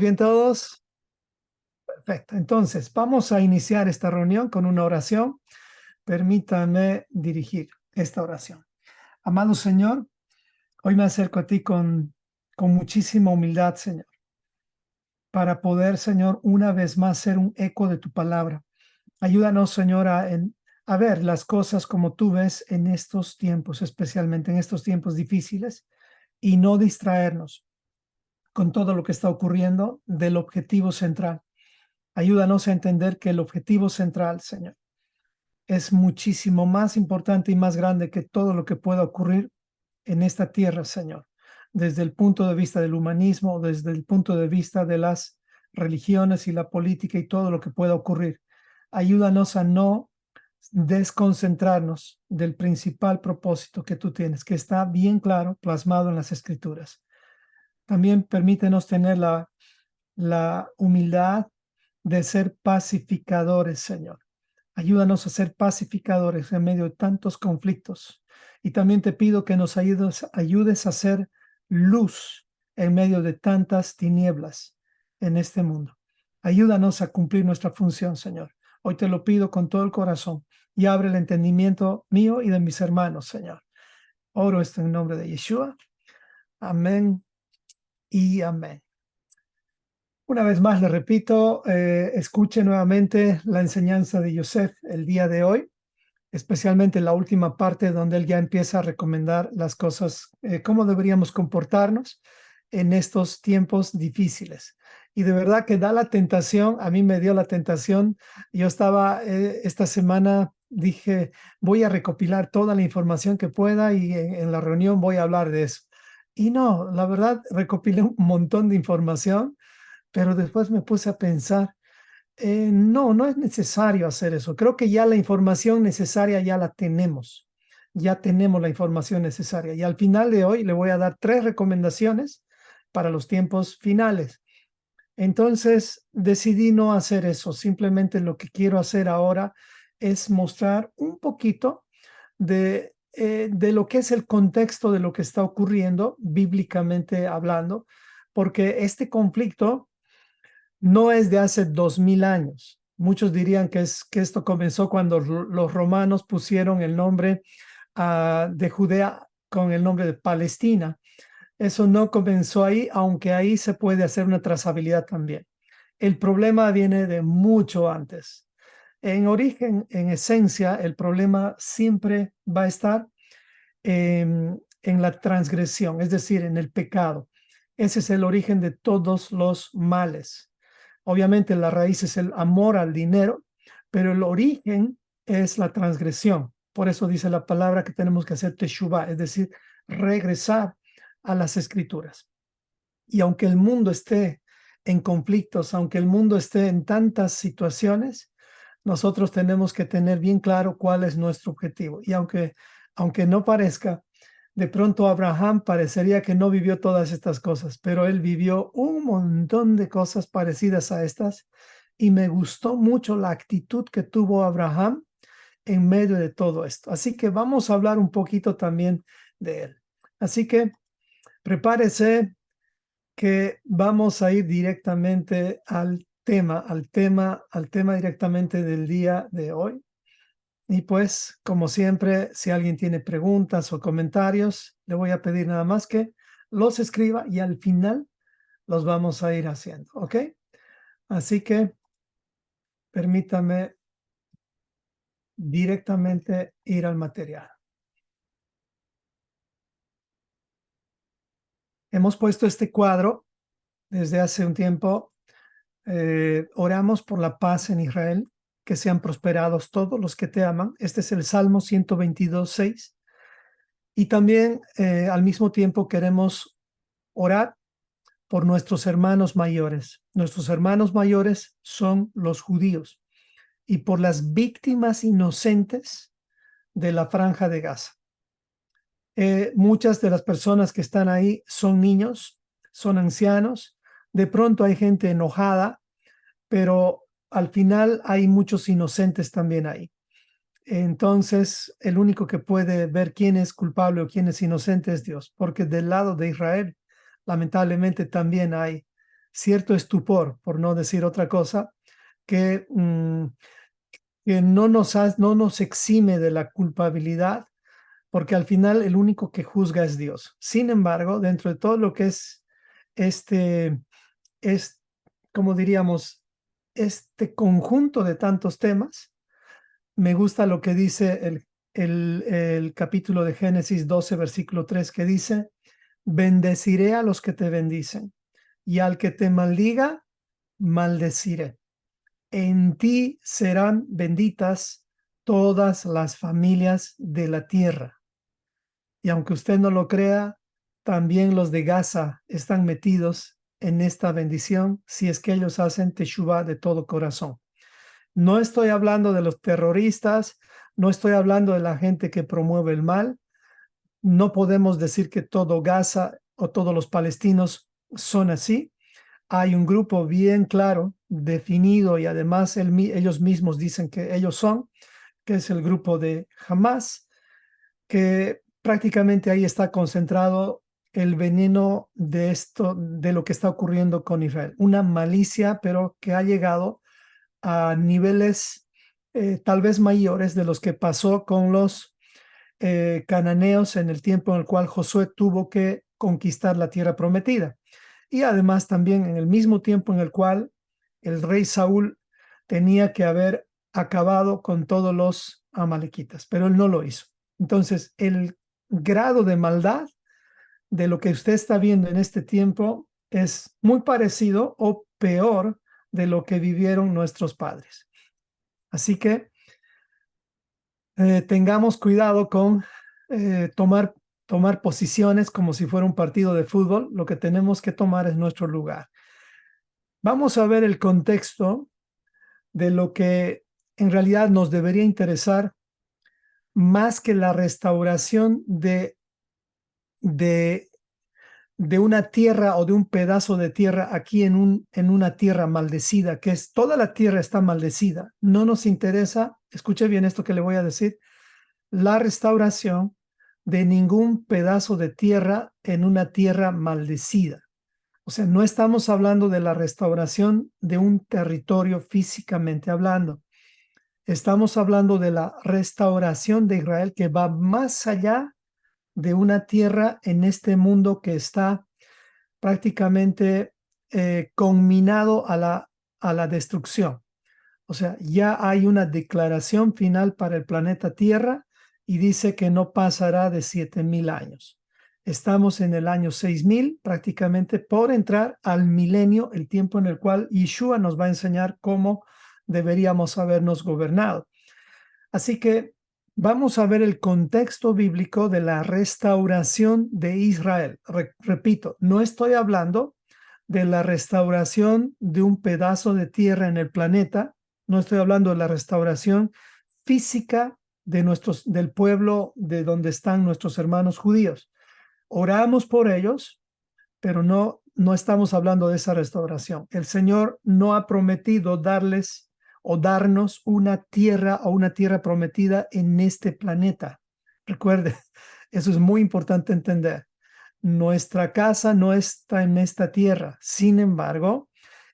bien todos? Perfecto. Entonces, vamos a iniciar esta reunión con una oración. Permítame dirigir esta oración. Amado Señor, hoy me acerco a ti con muchísima humildad, Señor, para poder, Señor, una vez más ser un eco de tu palabra. Ayúdanos, Señor, a ver las cosas como tú ves en estos tiempos, especialmente en estos tiempos difíciles, y no distraernos con todo lo que está ocurriendo del objetivo central. Ayúdanos a entender que el objetivo central, Señor, es muchísimo más importante y más grande que todo lo que pueda ocurrir en esta tierra, Señor, desde el punto de vista del humanismo, desde el punto de vista de las religiones y la política y todo lo que pueda ocurrir. Ayúdanos a no desconcentrarnos del principal propósito que tú tienes, que está bien claro, plasmado en las Escrituras. También permítenos tener la humildad de ser pacificadores, Señor. Ayúdanos a ser pacificadores en medio de tantos conflictos. Y también te pido que nos ayudes a ser luz en medio de tantas tinieblas en este mundo. Ayúdanos a cumplir nuestra función, Señor. Hoy te lo pido con todo el corazón y abre el entendimiento mío y de mis hermanos, Señor. Oro esto en nombre de Yeshua. Amén y amén. Una vez más le repito, escuche nuevamente la enseñanza de Yosef el día de hoy, especialmente la última parte donde él ya empieza a recomendar las cosas, cómo deberíamos comportarnos en estos tiempos difíciles. Y de verdad que da la tentación, a mí me dio la tentación, yo estaba esta semana, dije, voy a recopilar toda la información que pueda y en la reunión voy a hablar de eso. Y no, la verdad, recopilé un montón de información, pero después me puse a pensar, no es necesario hacer eso. Creo que ya la información necesaria ya la tenemos. Ya tenemos la información necesaria. Y al final de hoy le voy a dar 3 recomendaciones para los tiempos finales. Entonces decidí no hacer eso. Simplemente lo que quiero hacer ahora es mostrar un poquito de lo que es el contexto de lo que está ocurriendo, bíblicamente hablando, porque este conflicto no es de hace 2000 años. Muchos dirían que esto comenzó cuando los romanos pusieron el nombre de Judea con el nombre de Palestina. Eso no comenzó ahí, aunque ahí se puede hacer una trazabilidad también. El problema viene de mucho antes. En origen, en esencia, el problema siempre va a estar en la transgresión, es decir, en el pecado. Ese es el origen de todos los males. Obviamente la raíz es el amor al dinero, pero el origen es la transgresión. Por eso dice la palabra que tenemos que hacer teshuvah, es decir, regresar a las escrituras. Y aunque el mundo esté en conflictos, aunque el mundo esté en tantas situaciones, nosotros tenemos que tener bien claro cuál es nuestro objetivo. Y aunque no parezca, de pronto Abraham parecería que no vivió todas estas cosas, pero él vivió un montón de cosas parecidas a estas y me gustó mucho la actitud que tuvo Abraham en medio de todo esto. Así que vamos a hablar un poquito también de él. Así que prepárese que vamos a ir directamente al tema directamente del día de hoy. Y pues, como siempre, si alguien tiene preguntas o comentarios, le voy a pedir nada más que los escriba y al final los vamos a ir haciendo, ¿ok? Así que permítame directamente ir al material. Hemos puesto este cuadro desde hace un tiempo. Oramos por la paz en Israel, que sean prosperados todos los que te aman. Este es el Salmo 122:6. Y también al mismo tiempo queremos orar por nuestros hermanos mayores. Nuestros hermanos mayores son los judíos y por las víctimas inocentes de la Franja de Gaza. Muchas de las personas que están ahí son niños, son ancianos. De pronto hay gente enojada, pero al final hay muchos inocentes también ahí. Entonces, el único que puede ver quién es culpable o quién es inocente es Dios, porque del lado de Israel, lamentablemente, también hay cierto estupor, por no decir otra cosa, que, que no nos exime de la culpabilidad, porque al final el único que juzga es Dios. Sin embargo, dentro de todo lo que es este, es, como diríamos, este conjunto de tantos temas, me gusta lo que dice el capítulo de Génesis 12, versículo 3, que dice, bendeciré a los que te bendicen y al que te maldiga, maldeciré. En ti serán benditas todas las familias de la tierra. Y aunque usted no lo crea, también los de Gaza están metidos en esta bendición si es que ellos hacen teshuvá de todo corazón. No estoy hablando de los terroristas, no estoy hablando de la gente que promueve el mal. No podemos decir que todo Gaza o todos los palestinos son así. Hay un grupo bien claro, definido, y además ellos mismos dicen que ellos son, que es el grupo de Hamas, que prácticamente ahí está concentrado el veneno de esto, de lo que está ocurriendo con Israel. Una malicia, pero que ha llegado a niveles tal vez mayores de los que pasó con los cananeos en el tiempo en el cual Josué tuvo que conquistar la tierra prometida. Y además también en el mismo tiempo en el cual el rey Saúl tenía que haber acabado con todos los amalequitas, pero él no lo hizo. Entonces, el grado de maldad de lo que usted está viendo en este tiempo es muy parecido o peor de lo que vivieron nuestros padres. Así que tengamos cuidado con tomar posiciones como si fuera un partido de fútbol. Lo que tenemos que tomar es nuestro lugar. Vamos a ver el contexto de lo que en realidad nos debería interesar más que la restauración de, de una tierra o de un pedazo de tierra aquí en una tierra maldecida, que es toda la tierra está maldecida. No nos interesa, escuche bien esto que le voy a decir, la restauración de ningún pedazo de tierra en una tierra maldecida. O sea, no estamos hablando de la restauración de un territorio físicamente hablando. Estamos hablando de la restauración de Israel que va más allá de una tierra en este mundo que está prácticamente conminado a la destrucción. O sea, ya hay una declaración final para el planeta Tierra y dice que no pasará de 7,000 años. Estamos en el año 6,000, prácticamente por entrar al milenio, el tiempo en el cual Yeshua nos va a enseñar cómo deberíamos habernos gobernado. Así que vamos a ver el contexto bíblico de la restauración de Israel. Repito, no estoy hablando de la restauración de un pedazo de tierra en el planeta, no estoy hablando de la restauración física del pueblo de donde están nuestros hermanos judíos. Oramos por ellos, pero no estamos hablando de esa restauración. El Señor no ha prometido darles o darnos una tierra o una tierra prometida en este planeta. Recuerde, eso es muy importante entender. Nuestra casa no está en esta tierra. Sin embargo,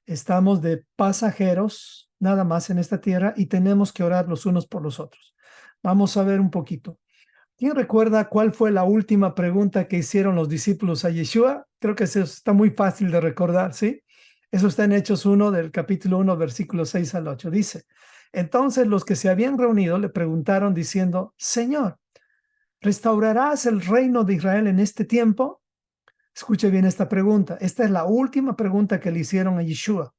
estamos de pasajeros nada más en esta tierra y tenemos que orar los unos por los otros. Vamos a ver un poquito. ¿Quién recuerda cuál fue la última pregunta que hicieron los discípulos a Yeshua? Creo que eso está muy fácil de recordar, ¿sí? Eso está en Hechos 1 del capítulo 1, versículos 6 al 8. Dice, entonces los que se habían reunido le preguntaron diciendo, Señor, ¿restaurarás el reino de Israel en este tiempo? Escuche bien esta pregunta. Esta es la última pregunta que le hicieron a Yeshua.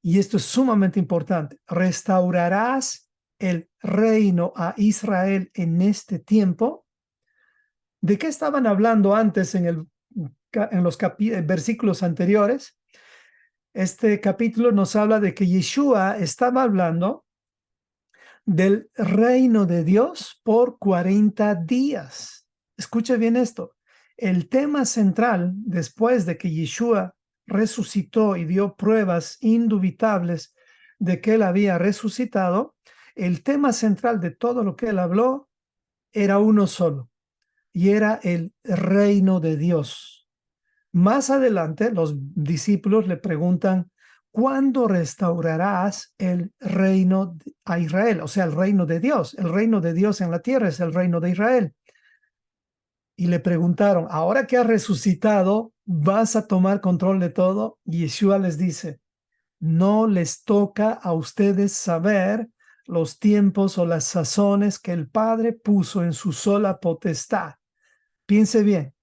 Y esto es sumamente importante. ¿Restaurarás el reino a Israel en este tiempo? ¿De qué estaban hablando antes en los versículos anteriores? Este capítulo nos habla de que Yeshua estaba hablando del reino de Dios por 40 días. Escuche bien esto. El tema central, después de que Yeshua resucitó y dio pruebas indubitables de que él había resucitado, el tema central de todo lo que él habló era uno solo, y era el reino de Dios. Más adelante, los discípulos le preguntan, ¿cuándo restaurarás el reino a Israel? O sea, el reino de Dios. El reino de Dios en la tierra es el reino de Israel. Y le preguntaron, ahora que has resucitado, ¿vas a tomar control de todo? Y Yeshua les dice, no les toca a ustedes saber los tiempos o las sazones que el Padre puso en su sola potestad. Piense bien,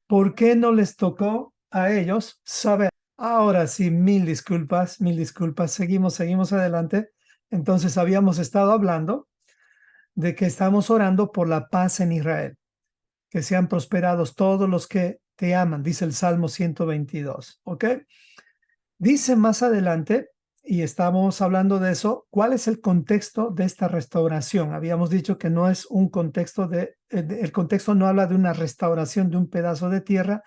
¿por qué no les tocó a ellos saber? Ahora sí, mil disculpas, seguimos adelante. Entonces habíamos estado hablando de que estamos orando por la paz en Israel, que sean prosperados todos los que te aman, dice el Salmo 122, ¿ok? Dice más adelante, y estamos hablando de eso, ¿cuál es el contexto de esta restauración? Habíamos dicho que no es un contexto el contexto no habla de una restauración de un pedazo de tierra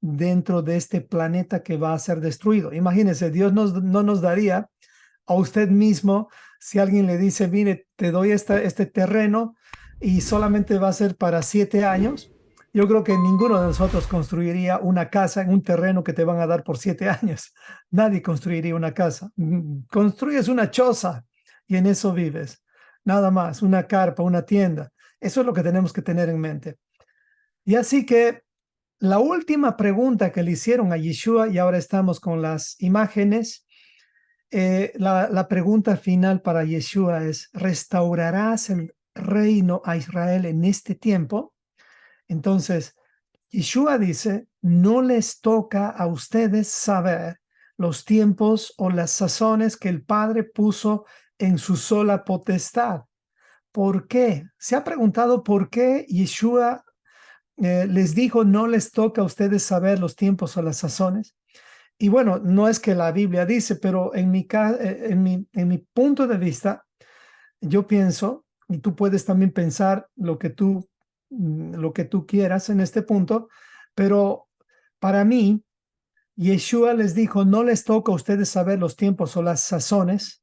dentro de este planeta que va a ser destruido. Imagínense, Dios no nos daría a usted mismo si alguien le dice, mire, te doy este terreno y solamente va a ser para 7 años. Yo creo que ninguno de nosotros construiría una casa en un terreno que te van a dar por 7 años. Nadie construiría una casa. Construyes una choza y en eso vives. Nada más, una carpa, una tienda. Eso es lo que tenemos que tener en mente. Y así que la última pregunta que le hicieron a Yeshua, y ahora estamos con las imágenes, la pregunta final para Yeshua es, ¿restaurarás el reino a Israel en este tiempo? Entonces, Yeshua dice, no les toca a ustedes saber los tiempos o las sazones que el Padre puso en su sola potestad. ¿Por qué? ¿Se ha preguntado por qué Yeshua les dijo, no les toca a ustedes saber los tiempos o las sazones? Y bueno, no es que la Biblia dice, pero en mi punto de vista, yo pienso, y tú puedes también pensar lo que tú quieras en este punto, pero para mí, Yeshua les dijo, no les toca a ustedes saber los tiempos o las sazones,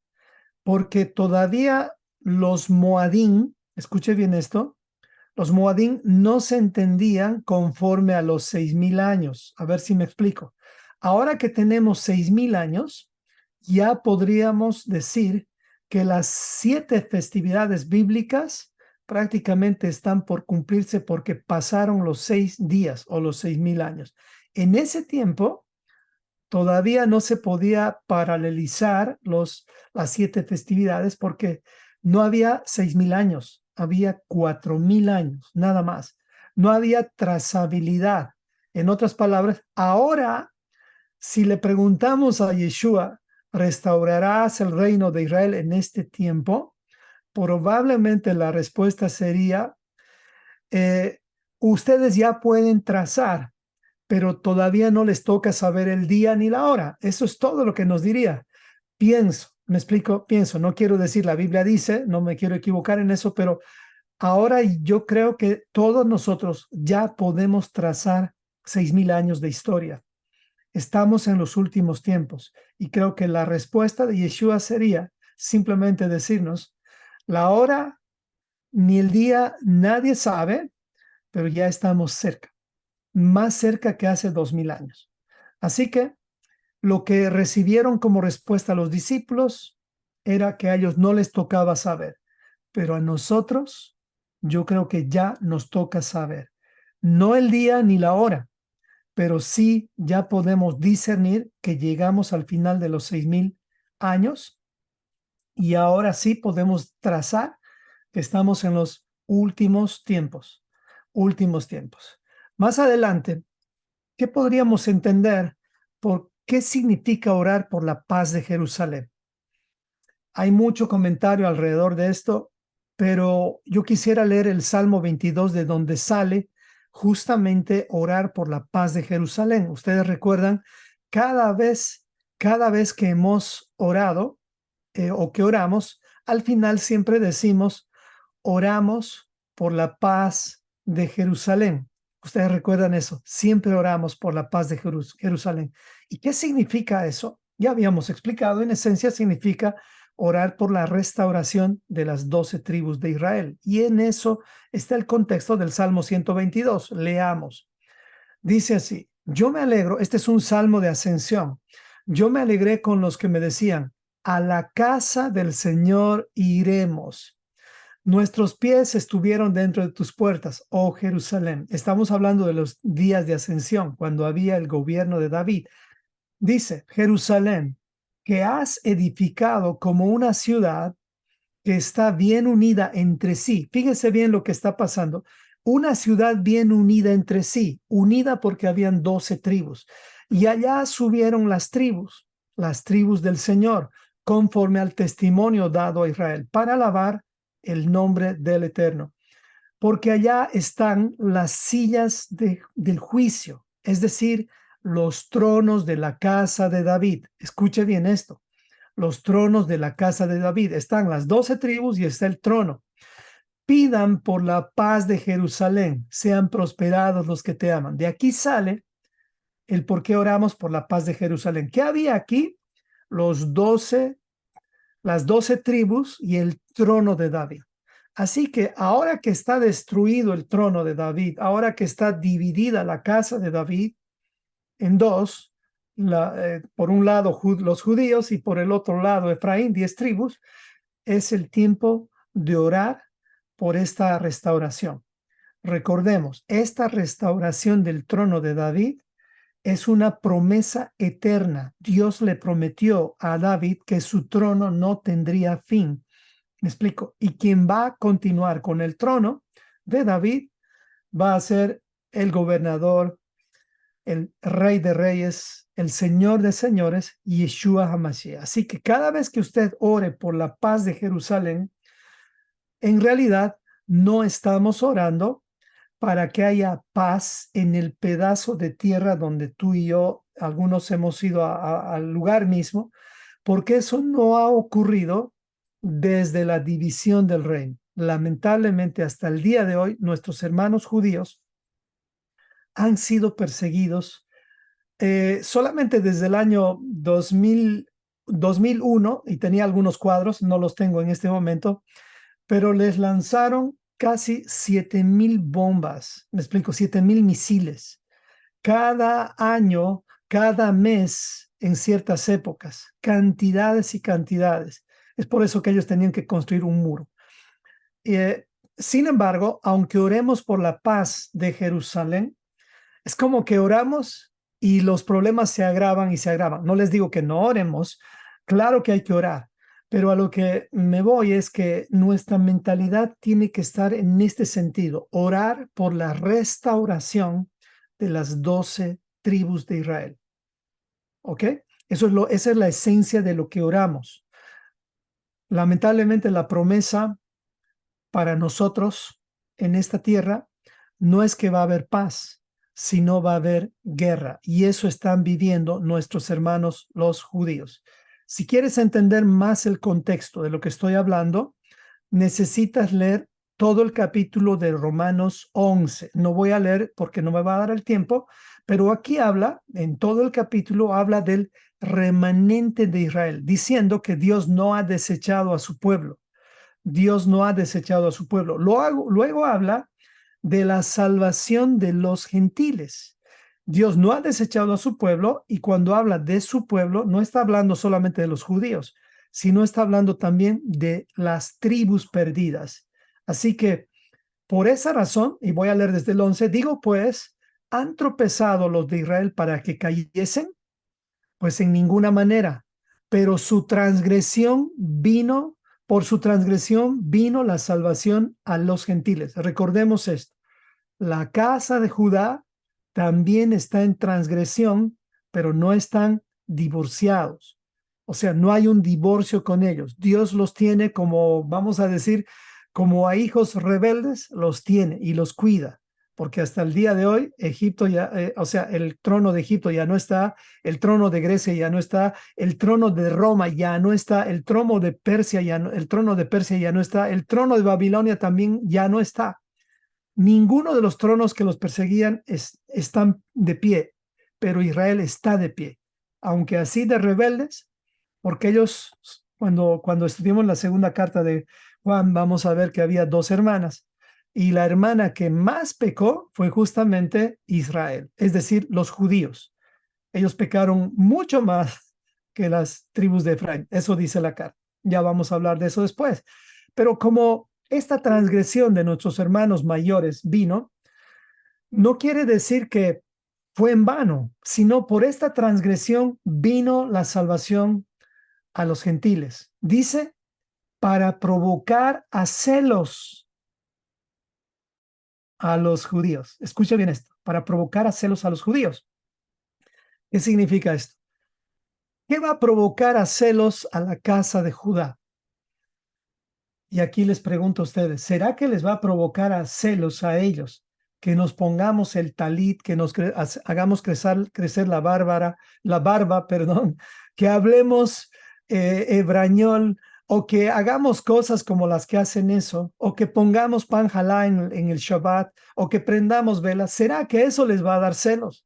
porque todavía los Moadim, escuche bien esto, los Moadim no se entendían conforme a los 6,000 años. A ver si me explico. Ahora que tenemos 6,000 años, ya podríamos decir que las 7 festividades bíblicas prácticamente están por cumplirse porque pasaron los 6 días o los 6,000 años. En ese tiempo, todavía no se podía paralelizar las 7 festividades porque no había 6,000 años, había 4,000 años, nada más. No había trazabilidad. En otras palabras, ahora, si le preguntamos a Yeshua, ¿restaurarás el reino de Israel en este tiempo? Probablemente la respuesta sería, ustedes ya pueden trazar, pero todavía no les toca saber el día ni la hora. Eso es todo lo que nos diría. Pienso, me explico, pienso, no quiero decir la Biblia dice, no me quiero equivocar en eso, pero ahora yo creo que todos nosotros ya podemos trazar 6,000 años de historia. Estamos en los últimos tiempos y creo que la respuesta de Yeshua sería simplemente decirnos, la hora ni el día nadie sabe, pero ya estamos cerca, más cerca que hace 2,000 años. Así que lo que recibieron como respuesta a los discípulos era que a ellos no les tocaba saber, pero a nosotros yo creo que ya nos toca saber, no el día ni la hora, pero sí ya podemos discernir que llegamos al final de los 6,000 años y ahora sí podemos trazar que estamos en los últimos tiempos, últimos tiempos. Más adelante, ¿qué podríamos entender por qué significa orar por la paz de Jerusalén? Hay mucho comentario alrededor de esto, pero yo quisiera leer el Salmo 22 de donde sale justamente orar por la paz de Jerusalén. Ustedes recuerdan, cada vez, cada vez que hemos orado o que oramos, al final siempre decimos, oramos por la paz de Jerusalén. Ustedes recuerdan eso, siempre oramos por la paz de Jerusalén. ¿Y qué significa eso? Ya habíamos explicado, en esencia significa orar por la restauración de las 12 tribus de Israel. Y en eso está el contexto del Salmo 122. Leamos. Dice así, Yo me alegro, este es un salmo de ascensión. Yo me alegré con los que me decían, a la casa del Señor iremos. Nuestros pies estuvieron dentro de tus puertas, oh Jerusalén. Estamos hablando de los días de ascensión, cuando había el gobierno de David. Dice, Jerusalén, que has edificado como una ciudad que está bien unida entre sí. Fíjese bien lo que está pasando. Una ciudad bien unida entre sí, unida porque habían 12 tribus. Y allá subieron las tribus del Señor, conforme al testimonio dado a Israel, para alabar el nombre del Eterno. Porque allá están las sillas del juicio, es decir, los tronos de la casa de David. Escuche bien esto, los tronos de la casa de David. Están las 12 tribus y está el trono. Pidan por la paz de Jerusalén, sean prosperados los que te aman. De aquí sale el por qué oramos por la paz de Jerusalén. ¿Qué había aquí? Los 12, las 12 tribus y el trono de David. Así que ahora que está destruido el trono de David, ahora que está dividida la casa de David en dos, por un lado los judíos y por el otro lado Efraín, 10 tribus, es el tiempo de orar por esta restauración. Recordemos, esta restauración del trono de David es una promesa eterna. Dios le prometió a David que su trono no tendría fin. Me explico. Y quien va a continuar con el trono de David va a ser el gobernador, el rey de reyes, el señor de señores, Yeshua HaMashiach. Así que cada vez que usted ore por la paz de Jerusalén, en realidad no estamos orando para que haya paz en el pedazo de tierra donde tú y yo, algunos hemos ido al lugar mismo, porque eso no ha ocurrido desde la división del reino. Lamentablemente, hasta el día de hoy, nuestros hermanos judíos han sido perseguidos solamente desde el año 2001, y tenía algunos cuadros, no los tengo en este momento, pero les lanzaron casi 7,000 bombas, me explico, 7,000 misiles, cada año, cada mes, en ciertas épocas, cantidades y cantidades. Es por eso que ellos tenían que construir un muro. Sin embargo, aunque oremos por la paz de Jerusalén, es como que oramos y los problemas se agravan y se agravan. No les digo que no oremos, claro que hay que orar, pero a lo que me voy es que nuestra mentalidad tiene que estar en este sentido, orar por la restauración de las 12 tribus de Israel. ¿Ok? Esa es la esencia de lo que oramos. Lamentablemente la promesa para nosotros en esta tierra no es que va a haber paz, sino va a haber guerra. Y eso están viviendo nuestros hermanos los judíos. Si quieres entender más el contexto de lo que estoy hablando, necesitas leer todo el capítulo de Romanos 11. No voy a leer porque no me va a dar el tiempo, pero aquí habla, en todo el capítulo, habla del remanente de Israel, diciendo que Dios no ha desechado a su pueblo. Dios no ha desechado a su pueblo. Luego habla de la salvación de los gentiles. Dios no ha desechado a su pueblo, y cuando habla de su pueblo, no está hablando solamente de los judíos, sino está hablando también de las tribus perdidas. Así que por esa razón, y voy a leer desde el 11, digo pues, ¿han tropezado los de Israel para que cayesen? Pues en ninguna manera, pero por su transgresión vino la salvación a los gentiles. Recordemos esto, la casa de Judá también está en transgresión, pero no están divorciados. O sea, no hay un divorcio con ellos. Dios los tiene como, vamos a decir, como a hijos rebeldes, los tiene y los cuida, porque hasta el día de hoy Egipto ya, o sea, el trono de Egipto ya no está, el trono de Grecia ya no está, el trono de Roma ya no está, el trono de Persia ya no, el trono de Persia ya no está, el trono de Babilonia también ya no está. Ninguno de los tronos que los perseguían están de pie, pero Israel está de pie, aunque así de rebeldes, porque ellos, cuando estudiamos la segunda carta de Juan, vamos a ver que había dos hermanas. Y la hermana que más pecó fue justamente Israel, es decir, los judíos. Ellos pecaron mucho más que las tribus de Efraín. Eso dice la carta. Ya vamos a hablar de eso después. Pero como esta transgresión de nuestros hermanos mayores vino, no quiere decir que fue en vano, sino por esta transgresión vino la salvación a los gentiles. Dice, para provocar a celos a los judíos. Escucha bien esto, para provocar a celos a los judíos. ¿Qué significa esto? ¿Qué va a provocar a celos a la casa de Judá? Y aquí les pregunto a ustedes, ¿será que les va a provocar a celos a ellos que nos pongamos el talit, que nos hagamos crecer la barba, perdón, que hablemos hebrañol, o que hagamos cosas como las que hacen eso, o que pongamos pan jalá en el Shabbat, o que prendamos velas? ¿Será que eso les va a dar celos?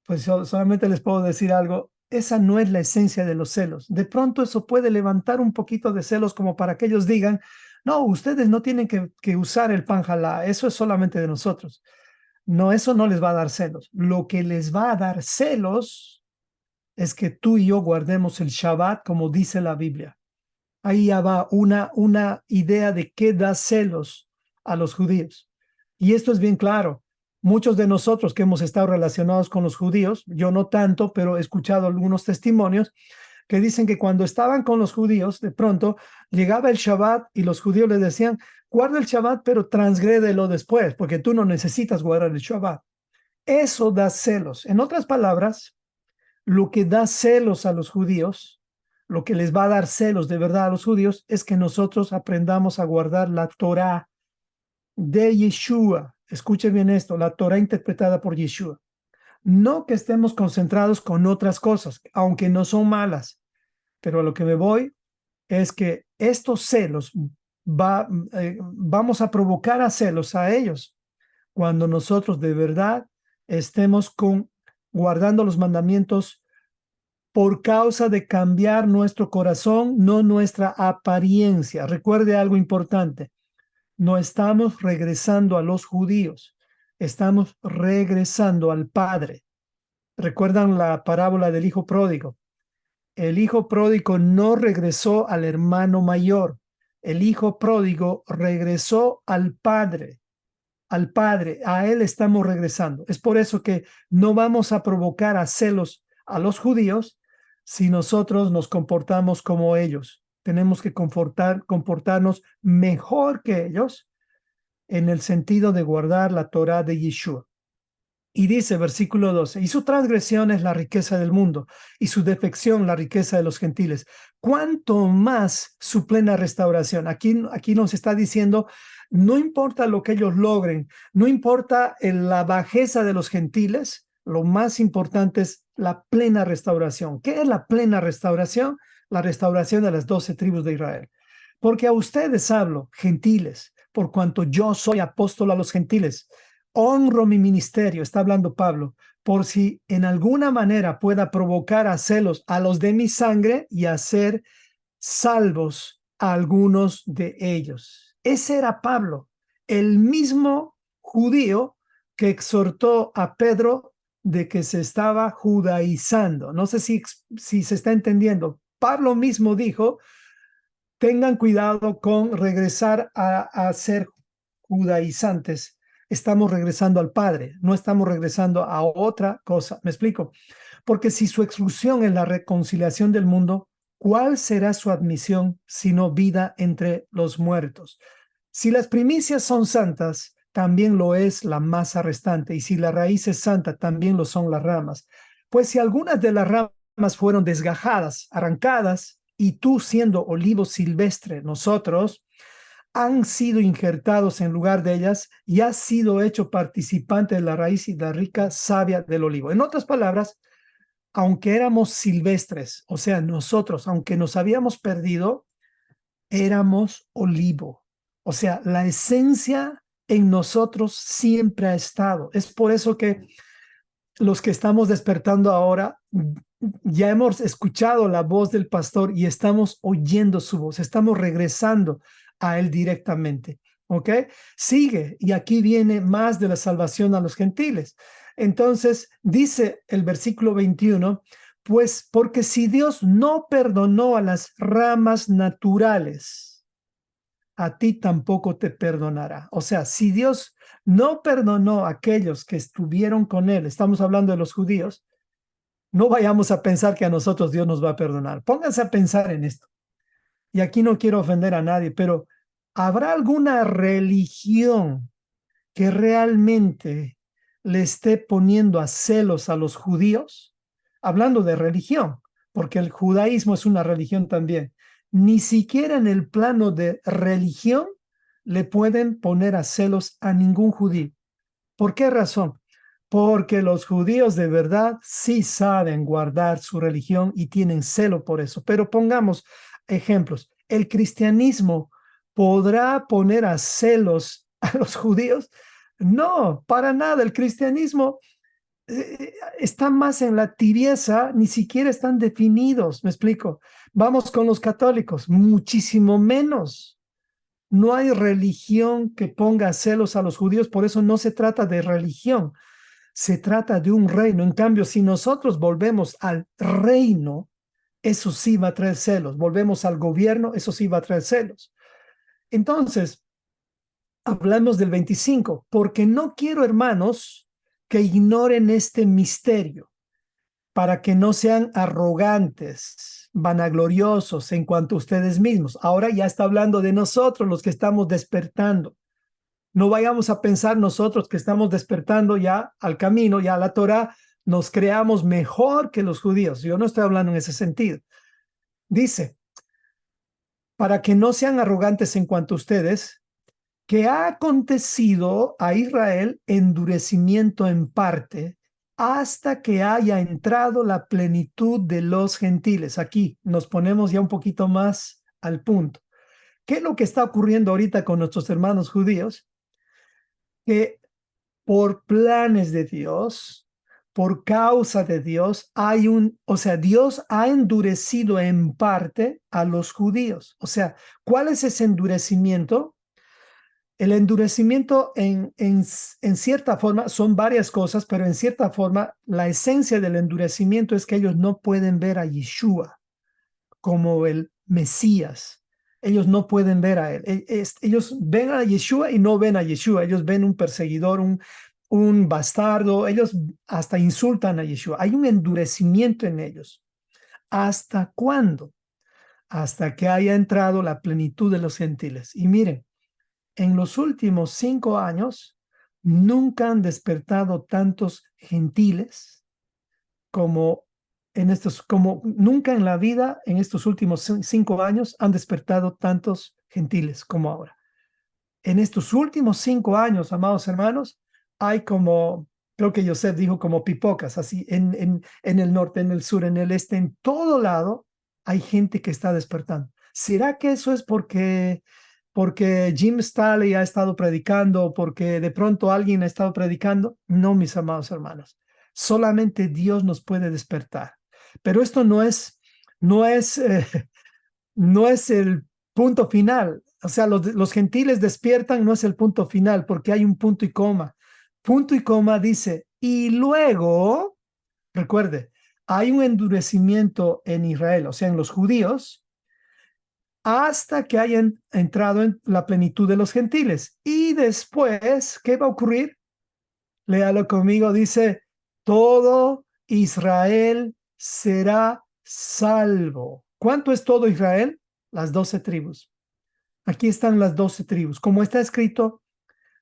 Pues yo solamente les puedo decir algo, esa no es la esencia de los celos. De pronto eso puede levantar un poquito de celos como para que ellos digan, no, ustedes no tienen que usar el pan jalá, eso es solamente de nosotros. No, eso no les va a dar celos. Lo que les va a dar celos es que tú y yo guardemos el Shabbat como dice la Biblia. Ahí ya va una idea de qué da celos a los judíos. Y esto es bien claro. Muchos de nosotros que hemos estado relacionados con los judíos, yo no tanto, pero he escuchado algunos testimonios que dicen que cuando estaban con los judíos, de pronto llegaba el Shabbat y los judíos les decían, guarda el Shabbat, pero transgrédelo después, porque tú no necesitas guardar el Shabbat. Eso da celos. En otras palabras, lo que da celos a los judíos, lo que les va a dar celos de verdad a los judíos, es que nosotros aprendamos a guardar la Torá de Yeshua. Escuche bien esto, la Torá interpretada por Yeshua. No que estemos concentrados con otras cosas, aunque no son malas, pero a lo que me voy es que estos celos vamos a provocar a celos a ellos cuando nosotros de verdad estemos guardando los mandamientos por causa de cambiar nuestro corazón, no nuestra apariencia. Recuerde algo importante, no estamos regresando a los judíos, estamos regresando al Padre. ¿Recuerdan la parábola del hijo pródigo? El hijo pródigo no regresó al hermano mayor, el hijo pródigo regresó al Padre. Al Padre, a Él estamos regresando. Es por eso que no vamos a provocar a celos a los judíos si nosotros nos comportamos como ellos. Tenemos que comportarnos mejor que ellos en el sentido de guardar la Torá de Yeshua. Y dice, versículo 12, y su transgresión es la riqueza del mundo, y su defección la riqueza de los gentiles. ¿Cuánto más su plena restauración? Aquí nos está diciendo, no importa lo que ellos logren, no importa la bajeza de los gentiles, lo más importante es la plena restauración. ¿Qué es la plena restauración? La restauración de las 12 tribus de Israel. Porque a ustedes hablo, gentiles, por cuanto yo soy apóstol a los gentiles. Honro mi ministerio, está hablando Pablo, por si en alguna manera pueda provocar a celos a los de mi sangre y hacer salvos a algunos de ellos. Ese era Pablo, el mismo judío que exhortó a Pedro de que se estaba judaizando. No sé si se está entendiendo. Pablo mismo dijo, tengan cuidado con regresar a ser judaizantes. Estamos regresando al Padre, no estamos regresando a otra cosa. ¿Me explico? Porque si su exclusión es la reconciliación del mundo, ¿cuál será su admisión sino vida entre los muertos? Si las primicias son santas, también lo es la masa restante, y si la raíz es santa, también lo son las ramas. Pues si algunas de las ramas fueron desgajadas, arrancadas, y tú siendo olivo silvestre, nosotros, han sido injertados en lugar de ellas y has sido hecho participante de la raíz y la rica savia del olivo. En otras palabras, aunque éramos silvestres, o sea, nosotros, aunque nos habíamos perdido, éramos olivo. O sea, la esencia en nosotros siempre ha estado. Es por eso que los que estamos despertando ahora, ya hemos escuchado la voz del pastor y estamos oyendo su voz, estamos regresando a él directamente. ¿Ok? Sigue, y aquí viene más de la salvación a los gentiles. Entonces, dice el versículo 21, pues porque si Dios no perdonó a las ramas naturales, a ti tampoco te perdonará. O sea, si Dios no perdonó a aquellos que estuvieron con él, estamos hablando de los judíos, no vayamos a pensar que a nosotros Dios nos va a perdonar. Pónganse a pensar en esto. Y aquí no quiero ofender a nadie, pero ¿habrá alguna religión que realmente le esté poniendo a celos a los judíos? Hablando de religión, porque el judaísmo es una religión también. Ni siquiera en el plano de religión le pueden poner a celos a ningún judío. ¿Por qué razón? Porque los judíos de verdad sí saben guardar su religión y tienen celo por eso. Pero pongamos ejemplos. ¿El cristianismo podrá poner a celos a los judíos? No, para nada. El cristianismo está más en la tibieza, ni siquiera están definidos. ¿Me explico? Vamos con los católicos, muchísimo menos. No hay religión que ponga celos a los judíos, por eso no se trata de religión, se trata de un reino. En cambio, si nosotros volvemos al reino, eso sí va a traer celos. Volvemos al gobierno, eso sí va a traer celos. Entonces, hablamos del 25, porque no quiero, hermanos, que ignoren este misterio, para que no sean arrogantes, vanagloriosos en cuanto a ustedes mismos. Ahora ya está hablando de nosotros, los que estamos despertando. No vayamos a pensar nosotros que estamos despertando ya al camino, ya a la Torá, nos creamos mejor que los judíos. Yo no estoy hablando en ese sentido. Dice, para que no sean arrogantes en cuanto a ustedes, que ha acontecido a Israel endurecimiento en parte hasta que haya entrado la plenitud de los gentiles. Aquí nos ponemos ya un poquito más al punto. ¿Qué es lo que está ocurriendo ahorita con nuestros hermanos judíos? Que por planes de Dios, por causa de Dios, o sea, Dios ha endurecido en parte a los judíos. O sea, ¿cuál es ese endurecimiento? El endurecimiento en cierta forma son varias cosas, pero en cierta forma la esencia del endurecimiento es que ellos no pueden ver a Yeshua como el Mesías. Ellos no pueden ver a él. Ellos ven a Yeshua y no ven a Yeshua. Ellos ven un perseguidor, un bastardo. Ellos hasta insultan a Yeshua. Hay un endurecimiento en ellos. ¿Hasta cuándo? Hasta que haya entrado la plenitud de los gentiles. Y miren, en los últimos 5 años nunca han despertado tantos gentiles como como nunca en la vida, en estos últimos 5 años, han despertado tantos gentiles como ahora. En estos últimos 5 años, amados hermanos, hay como, creo que Yosef dijo, como pipocas, así en el norte, en el sur, en el este, en todo lado, hay gente que está despertando. ¿Será que eso es porque Jim Staley ha estado predicando, porque de pronto alguien ha estado predicando? No, mis amados hermanos. Solamente Dios nos puede despertar. Pero esto no es, no es el punto final. O sea, los gentiles despiertan, no es el punto final, porque hay un punto y coma. Punto y coma dice, y luego, recuerde, hay un endurecimiento en Israel, o sea, en los judíos, hasta que hayan entrado en la plenitud de los gentiles. Y después, ¿qué va a ocurrir? Léalo conmigo, dice, todo Israel será salvo. ¿Cuánto es todo Israel? Las 12 tribus. Aquí están las 12 tribus. Como está escrito,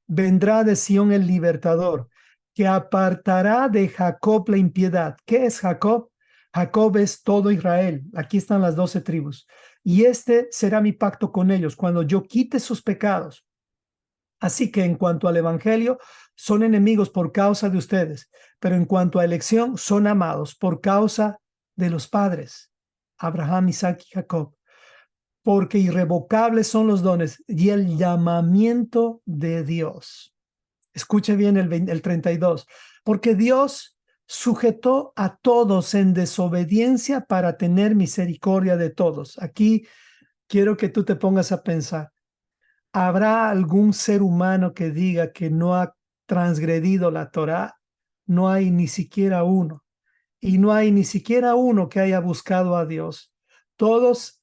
vendrá de Sión el libertador, que apartará de Jacob la impiedad. ¿Qué es Jacob? Jacob es todo Israel. Aquí están las 12 tribus. Y este será mi pacto con ellos cuando yo quite sus pecados. Así que en cuanto al evangelio, son enemigos por causa de ustedes, pero en cuanto a elección, son amados por causa de los padres, Abraham, Isaac y Jacob, porque irrevocables son los dones y el llamamiento de Dios. Escuche bien el 32, porque Dios sujetó a todos en desobediencia para tener misericordia de todos. Aquí quiero que tú te pongas a pensar. ¿Habrá algún ser humano que diga que no ha transgredido la Torá? No hay ni siquiera uno. Y no hay ni siquiera uno que haya buscado a Dios. Todos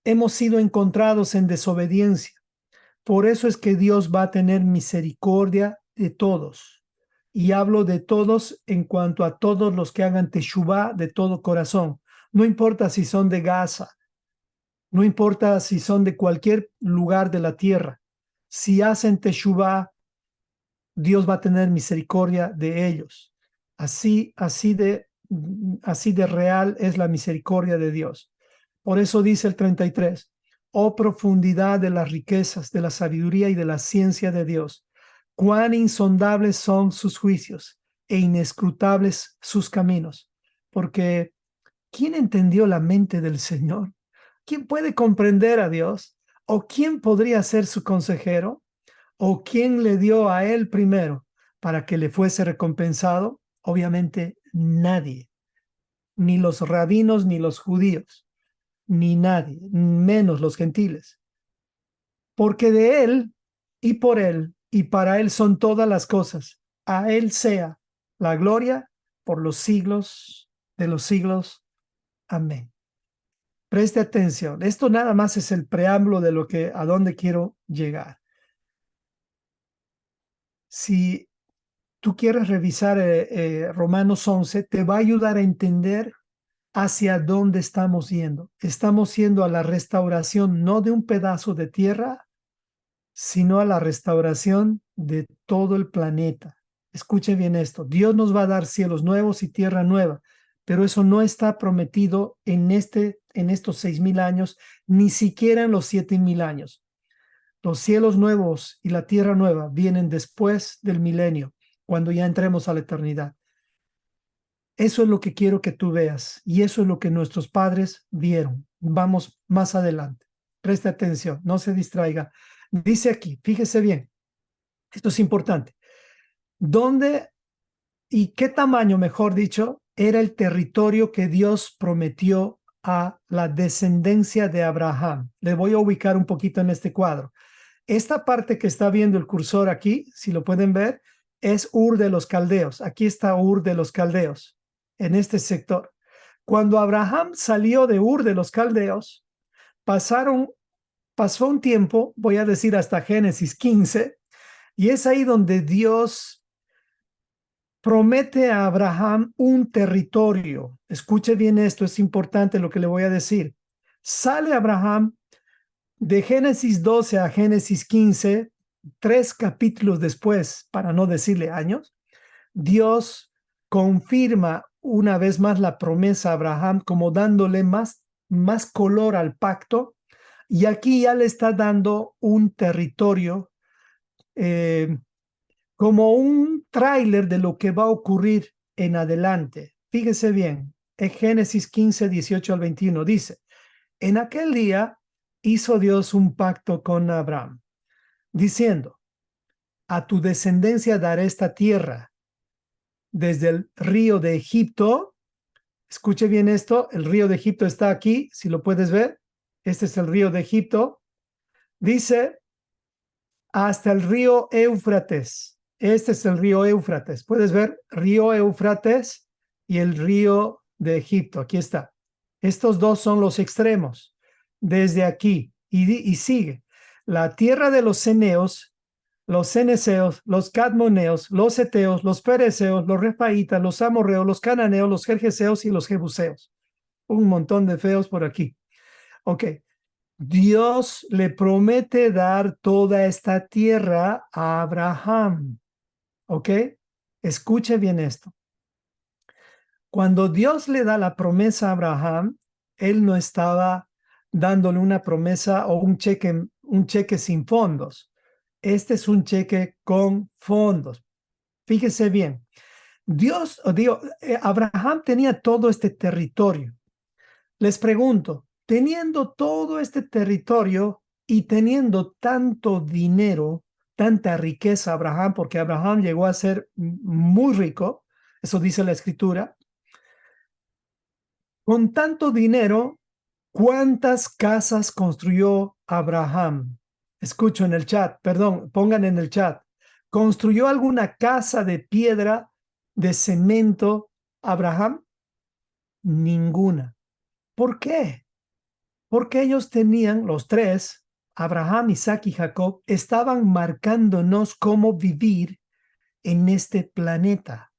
hemos sido encontrados en desobediencia. Por eso es que Dios va a tener misericordia de todos. Y hablo de todos en cuanto a todos los que hagan teshuvá de todo corazón. No importa si son de Gaza, no importa si son de cualquier lugar de la tierra. Si hacen teshuvá, Dios va a tener misericordia de ellos. Así de real es la misericordia de Dios. Por eso dice el 33, oh profundidad de las riquezas, de la sabiduría y de la ciencia de Dios, cuán insondables son sus juicios e inescrutables sus caminos. Porque ¿quién entendió la mente del Señor? ¿Quién puede comprender a Dios? ¿O quién podría ser su consejero? ¿O quién le dio a él primero para que le fuese recompensado? Obviamente nadie, ni los rabinos, ni los judíos, ni nadie, menos los gentiles. Porque de él y por él y para él son todas las cosas. A él sea la gloria por los siglos de los siglos. Amén. Preste atención. Esto nada más es el preámbulo de lo que a dónde quiero llegar. Si tú quieres revisar Romanos 11, te va a ayudar a entender hacia dónde estamos yendo. Estamos yendo a la restauración no de un pedazo de tierra, sino a la restauración de todo el planeta. Escuche bien esto. Dios nos va a dar cielos nuevos y tierra nueva, pero eso no está prometido en estos 6,000 años, ni siquiera en los 7,000 años. Los cielos nuevos y la tierra nueva vienen después del milenio, cuando ya entremos a la eternidad. Eso es lo que quiero que tú veas y eso es lo que nuestros padres vieron. Vamos más adelante. Preste atención, no se distraiga. Dice aquí, fíjese bien, esto es importante. ¿Dónde y qué tamaño, mejor dicho, era el territorio que Dios prometió a la descendencia de Abraham? Le voy a ubicar un poquito en este cuadro. Esta parte que está viendo el cursor aquí, si lo pueden ver, es Ur de los Caldeos. Aquí está Ur de los Caldeos, en este sector. Cuando Abraham salió de Ur de los Caldeos, pasó un tiempo, voy a decir hasta Génesis 15, y es ahí donde Dios promete a Abraham un territorio. Escuche bien esto, es importante lo que le voy a decir. Sale Abraham de Génesis 12 a Génesis 15, 3 capítulos después, para no decirle años, Dios confirma una vez más la promesa a Abraham como dándole más color al pacto, y aquí ya le está dando un territorio eh, como un tráiler de lo que va a ocurrir en adelante. Fíjese bien, en Génesis 15, 18 al 21 dice, en aquel día hizo Dios un pacto con Abraham, diciendo, a tu descendencia daré esta tierra, desde el río de Egipto. Escuche bien esto, el río de Egipto está aquí, si lo puedes ver. Este es el río de Egipto. Dice, hasta el río Éufrates. Este es el río Éufrates. Puedes ver río Éufrates y el río de Egipto. Aquí está. Estos dos son los extremos. Desde aquí y sigue. La tierra de los ceneos, los ceneseos, los cadmoneos, los eteos, los fereceos, los refaitas, los amorreos, los cananeos, los gergeseos y los jebuseos. Un montón de feos por aquí. Ok. Dios le promete dar toda esta tierra a Abraham. ¿Ok? Escuche bien esto. Cuando Dios le da la promesa a Abraham, él no estaba dándole una promesa o un cheque sin fondos. Este es un cheque con fondos. Fíjese bien. Abraham tenía todo este territorio. Les pregunto, teniendo todo este territorio y teniendo tanto dinero, tanta riqueza Abraham, porque Abraham llegó a ser muy rico, eso dice la escritura, con tanto dinero, ¿cuántas casas construyó Abraham? Escucho en el chat, perdón, pongan en el chat. ¿Construyó alguna casa de piedra, de cemento, Abraham? Ninguna. ¿Por qué? Porque ellos tenían, los tres, Abraham, Isaac y Jacob, estaban marcándonos cómo vivir en este planeta.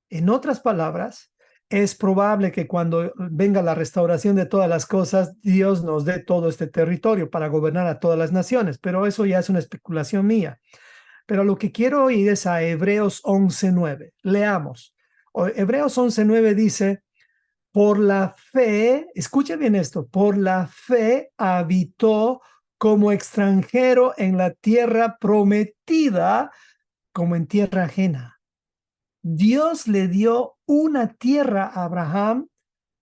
En otras palabras, es probable que cuando venga la restauración de todas las cosas, Dios nos dé todo este territorio para gobernar a todas las naciones, pero eso ya es una especulación mía. Pero lo que quiero ir es a Hebreos 11:9. Leamos. Hebreos 11:9 dice, por la fe, escuchen bien esto, por la fe habitó como extranjero en la tierra prometida, como en tierra ajena. Dios le dio una tierra a Abraham,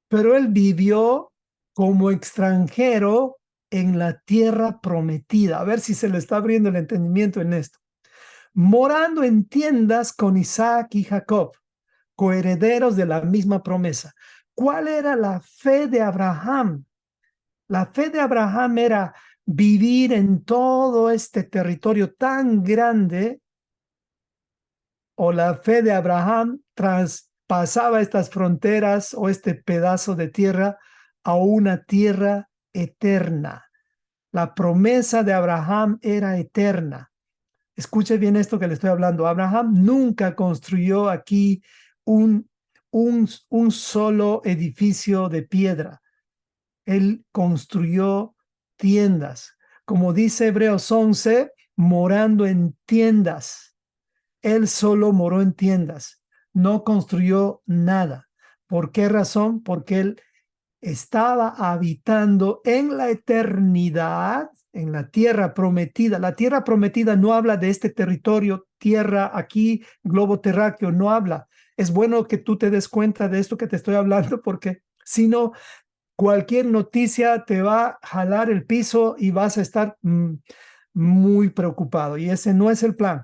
pero él vivió como extranjero en la tierra prometida. A ver si se le está abriendo el entendimiento en esto. Morando en tiendas con Isaac y Jacob, coherederos de la misma promesa. ¿Cuál era la fe de Abraham? La fe de Abraham era vivir en todo este territorio tan grande, o la fe de Abraham traspasaba estas fronteras o este pedazo de tierra a una tierra eterna. La promesa de Abraham era eterna. Escuche bien esto que le estoy hablando. Abraham nunca construyó aquí un, un solo edificio de piedra. Él construyó tiendas. Como dice Hebreos 11, morando en tiendas. Él solo moró en tiendas. No construyó nada. ¿Por qué razón? Porque él estaba habitando en la eternidad, en la tierra prometida. La tierra prometida no habla de este territorio, tierra aquí, globo terráqueo, no habla. Es bueno que tú te des cuenta de esto que te estoy hablando, porque si no, cualquier noticia te va a jalar el piso y vas a estar muy preocupado. Y ese no es el plan.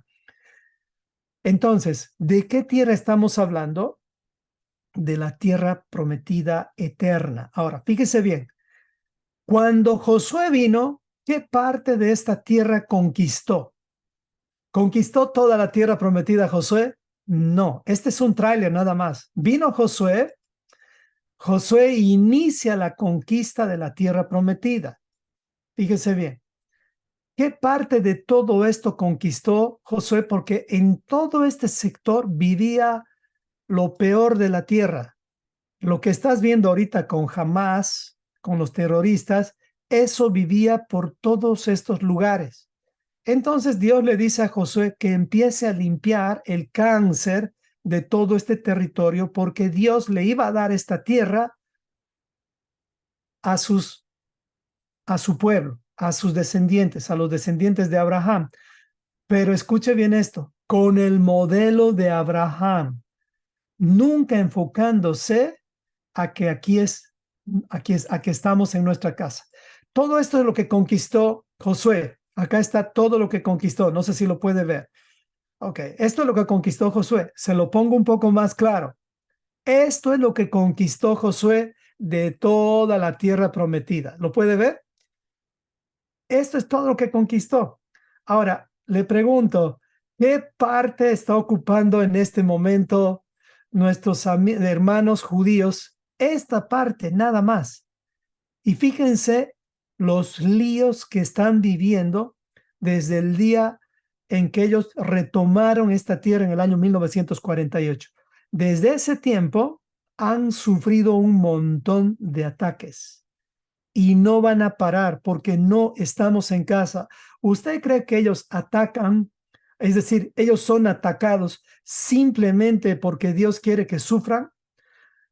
Entonces, ¿de qué tierra estamos hablando? De la tierra prometida eterna. Ahora, fíjese bien. Cuando Josué vino, ¿qué parte de esta tierra conquistó? ¿Conquistó toda la tierra prometida Josué? No, este es un tráiler nada más. Vino Josué, Josué inicia la conquista de la tierra prometida. Fíjese bien, ¿qué parte de todo esto conquistó Josué? Porque en todo este sector vivía lo peor de la tierra. Lo que estás viendo ahorita con Hamas, con los terroristas, eso vivía por todos estos lugares. Entonces Dios le dice a Josué que empiece a limpiar el cáncer de todo este territorio porque Dios le iba a dar esta tierra a a su pueblo, a sus descendientes, a los descendientes de Abraham. Pero escuche bien esto, con el modelo de Abraham, nunca enfocándose a que a que estamos en nuestra casa. Todo esto es lo que conquistó Josué. Acá está todo lo que conquistó. No sé si lo puede ver. Ok, esto es lo que conquistó Josué. Se lo pongo un poco más claro. Esto es lo que conquistó Josué de toda la tierra prometida. ¿Lo puede ver? Esto es todo lo que conquistó. Ahora, le pregunto, ¿qué parte está ocupando en este momento nuestros hermanos judíos? Esta parte, nada más. Y fíjense los líos que están viviendo desde el día en que ellos retomaron esta tierra en el año 1948. Desde ese tiempo han sufrido un montón de ataques y no van a parar porque no estamos en casa. ¿Usted cree que ellos atacan? Es decir, ellos son atacados simplemente porque Dios quiere que sufran.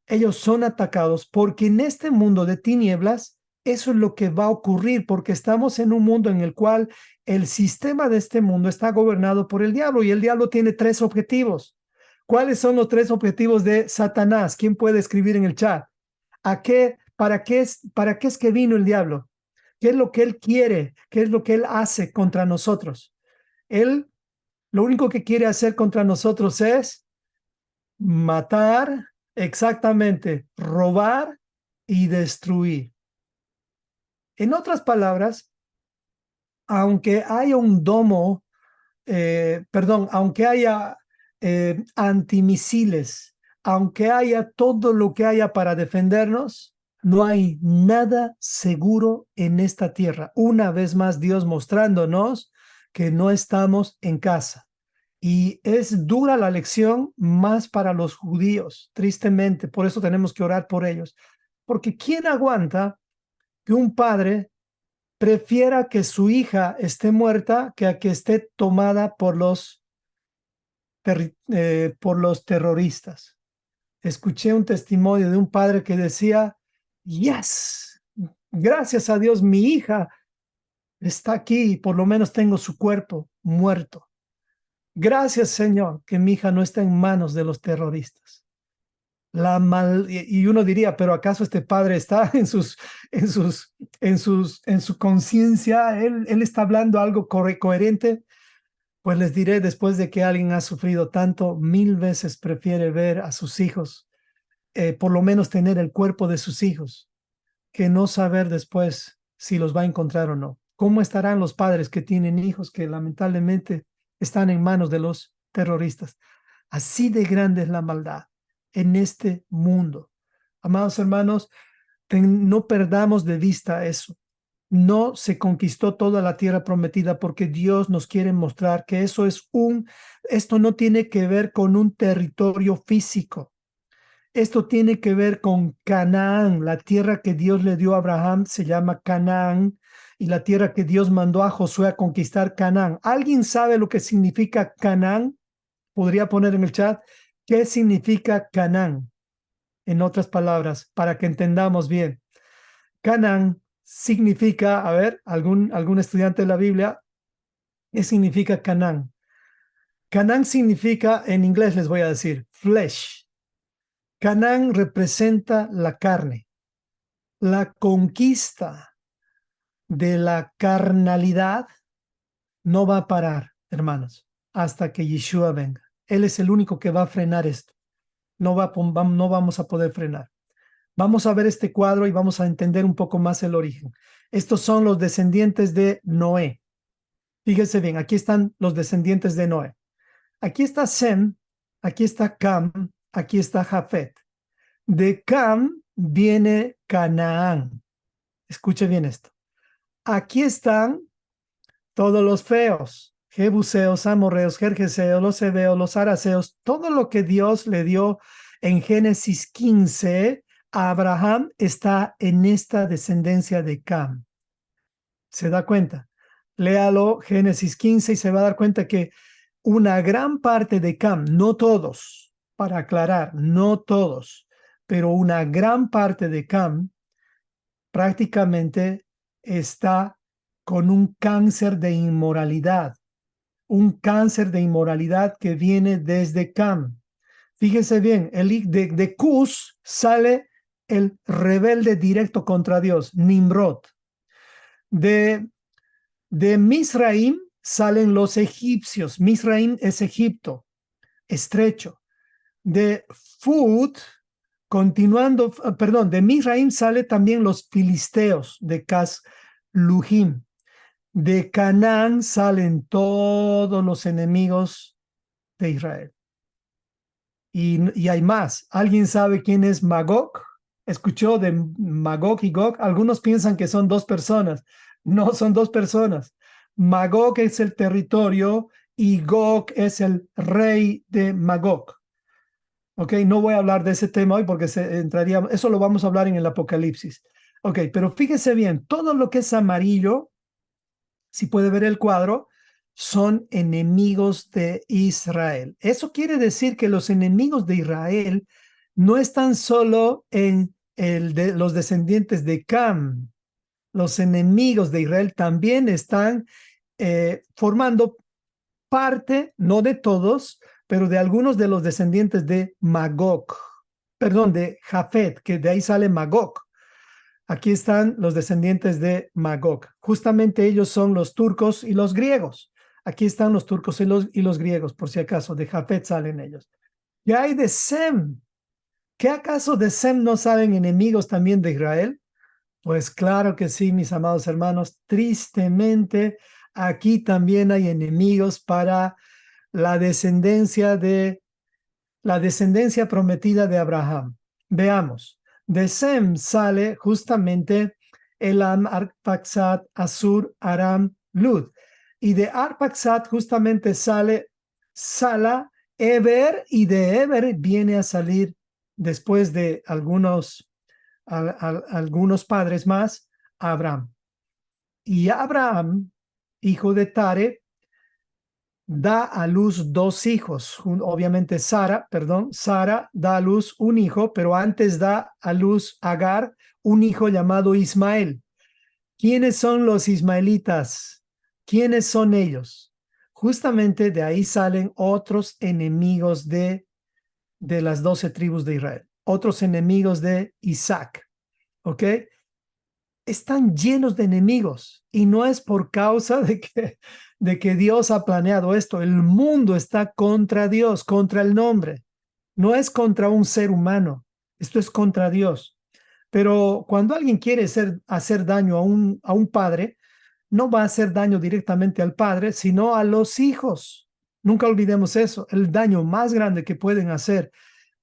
Ellos son atacados porque en este mundo de tinieblas, eso es lo que va a ocurrir, porque estamos en un mundo en el cual el sistema de este mundo está gobernado por el diablo y el diablo tiene tres objetivos. ¿Cuáles son los tres objetivos de Satanás? ¿Quién puede escribir en el chat? ¿A qué, para qué es que vino el diablo? ¿Qué es lo que él quiere? ¿Qué es lo que él hace contra nosotros? Él lo único que quiere hacer contra nosotros es matar, exactamente, robar y destruir. En otras palabras, aunque haya un domo, aunque haya antimisiles, aunque haya todo lo que haya para defendernos, no hay nada seguro en esta tierra. Una vez más, Dios mostrándonos que no estamos en casa. Y es dura la lección más para los judíos, tristemente. Por eso tenemos que orar por ellos. Porque ¿quién aguanta que un padre prefiera que su hija esté muerta que a que esté tomada por los terroristas? Escuché un testimonio de un padre que decía, yes, gracias a Dios mi hija está aquí y por lo menos tengo su cuerpo muerto. Gracias, Señor, que mi hija no está en manos de los terroristas. Y uno diría, pero ¿acaso este padre está en su conciencia? ¿Él está hablando algo coherente? Pues les diré, después de que alguien ha sufrido tanto, 1000 veces prefiere ver a sus hijos, por lo menos tener el cuerpo de sus hijos, que no saber después si los va a encontrar o no. ¿Cómo estarán los padres que tienen hijos que lamentablemente están en manos de los terroristas? Así de grande es la maldad en este mundo. Amados hermanos, no perdamos de vista eso. No se conquistó toda la tierra prometida porque Dios nos quiere mostrar que esto no tiene que ver con un territorio físico. Esto tiene que ver con Canaán, la tierra que Dios le dio a Abraham se llama Canaán, y la tierra que Dios mandó a Josué a conquistar Canaán. ¿Alguien sabe lo que significa Canaán? Podría poner en el chat qué significa Canaán. En otras palabras, para que entendamos bien. Canaán significa, a ver, algún estudiante de la Biblia, ¿qué significa Canaán? Canaán significa, en inglés les voy a decir, flesh. Canaán representa la carne. La conquista de la carnalidad no va a parar, hermanos, hasta que Yeshua venga. Él es el único que va a frenar esto. No vamos a poder frenar. Vamos a ver este cuadro y vamos a entender un poco más el origen. Estos son los descendientes de Noé. Fíjense bien, aquí están los descendientes de Noé. Aquí está Sem, aquí está Cam, aquí está Jafet. De Cam viene Canaán. Escuche bien esto. Aquí están todos los feos, jebuseos, amorreos, gergeseos, los heveos, los araceos, todo lo que Dios le dio en Génesis 15 a Abraham está en esta descendencia de Cam. ¿Se da cuenta? Léalo Génesis 15 y se va a dar cuenta que una gran parte de Cam, no todos, para aclarar, no todos, pero una gran parte de Cam prácticamente está con un cáncer de inmoralidad que viene desde Cam. Fíjense bien, de Cus sale el rebelde directo contra Dios, Nimrod. De Misraim salen los egipcios. Misraim es Egipto, estrecho. De Fud, de Misraim sale también los filisteos de Casluhim. De Canaán salen todos los enemigos de Israel. Y hay más. ¿Alguien sabe quién es Magog? ¿Escuchó de Magog y Gog? Algunos piensan que son dos personas. No son dos personas. Magog es el territorio y Gog es el rey de Magog. Ok, no voy a hablar de ese tema hoy porque eso lo vamos a hablar en el Apocalipsis. Ok, pero fíjese bien, todo lo que es amarillo, si puede ver el cuadro, son enemigos de Israel. Eso quiere decir que los enemigos de Israel no están solo en los descendientes de Cam. Los enemigos de Israel también están formando parte, no de todos, pero de algunos de los descendientes de Magog, de Jafet, que de ahí sale Magog. Aquí están los descendientes de Magog. Justamente ellos son los turcos y los griegos. Aquí están los turcos y los griegos, por si acaso, de Jafet salen ellos. ¿Qué hay de Sem? ¿Qué acaso de Sem no salen enemigos también de Israel? Pues claro que sí, mis amados hermanos. Tristemente, aquí también hay enemigos para la descendencia prometida de Abraham. Veamos, de Sem sale justamente Elam, Arphaxad, Asur, Aram, Lud. Y de Arphaxad justamente sale Sala, Eber, y de Eber viene a salir después de algunos padres más, Abraham. Y Abraham, hijo de Tare, da a luz dos hijos. Obviamente Sara da a luz un hijo, pero antes da a luz Agar, un hijo llamado Ismael. ¿Quiénes son los ismaelitas? ¿Quiénes son ellos? Justamente de ahí salen otros enemigos de las 12 tribus de Israel, otros enemigos de Isaac, ¿ok? Están llenos de enemigos y no es por causa de que Dios ha planeado esto. El mundo está contra Dios, contra el nombre. No es contra un ser humano, esto es contra Dios. Pero cuando alguien quiere hacer daño a un padre, no va a hacer daño directamente al padre, sino a los hijos. Nunca olvidemos eso. El daño más grande que pueden hacer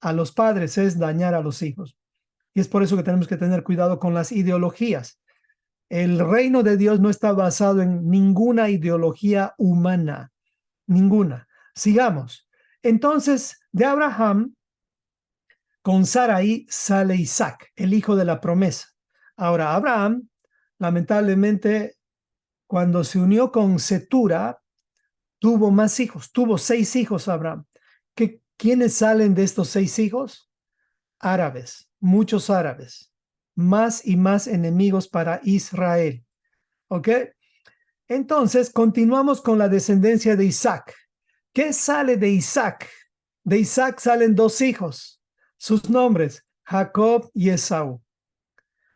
a los padres es dañar a los hijos. Y es por eso que tenemos que tener cuidado con las ideologías. El reino de Dios no está basado en ninguna ideología humana, ninguna. Sigamos. Entonces, de Abraham, con Sarai sale Isaac, el hijo de la promesa. Ahora, Abraham, lamentablemente, cuando se unió con Setura, tuvo más hijos, tuvo 6 hijos Abraham. ¿Quiénes salen de estos 6 hijos? Árabes, muchos árabes, más y más enemigos para Israel. ¿Ok? Entonces, continuamos con la descendencia de Isaac. ¿Qué sale de Isaac? De Isaac salen 2 hijos. Sus nombres, Jacob y Esaú.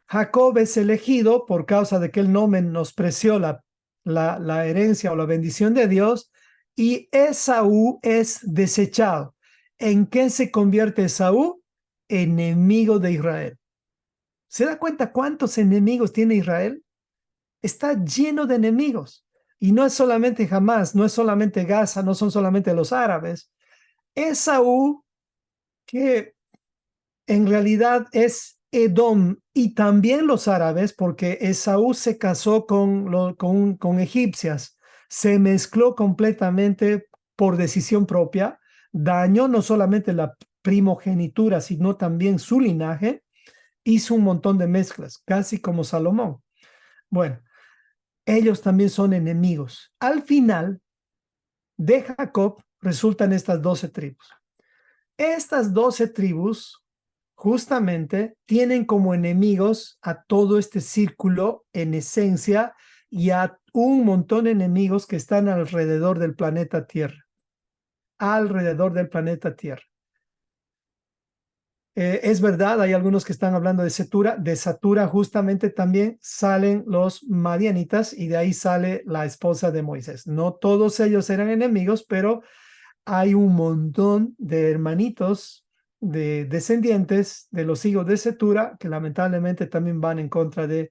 Jacob es elegido por causa de que él no menospreció la herencia o la bendición de Dios, y Esaú es desechado. ¿En qué se convierte Esaú? Enemigo de Israel. ¿Se da cuenta cuántos enemigos tiene Israel? Está lleno de enemigos. Y no es solamente Hamás, no es solamente Gaza, no son solamente los árabes. Esaú, que en realidad es Edom, y también los árabes, porque Esaú se casó con egipcias, se mezcló completamente por decisión propia, dañó no solamente la primogenitura, sino también su linaje, hizo un montón de mezclas, casi como Salomón. Bueno, ellos también son enemigos. Al final de Jacob resultan estas 12 tribus. Estas 12 tribus justamente tienen como enemigos a todo este círculo en esencia, y a un montón de enemigos que están alrededor del planeta Tierra. Alrededor del planeta Tierra. Es verdad, hay algunos que están hablando de Setura. De Satura justamente también salen los madianitas, y de ahí sale la esposa de Moisés. No todos ellos eran enemigos, pero hay un montón de hermanitos, de descendientes de los hijos de Setura, que lamentablemente también van en contra de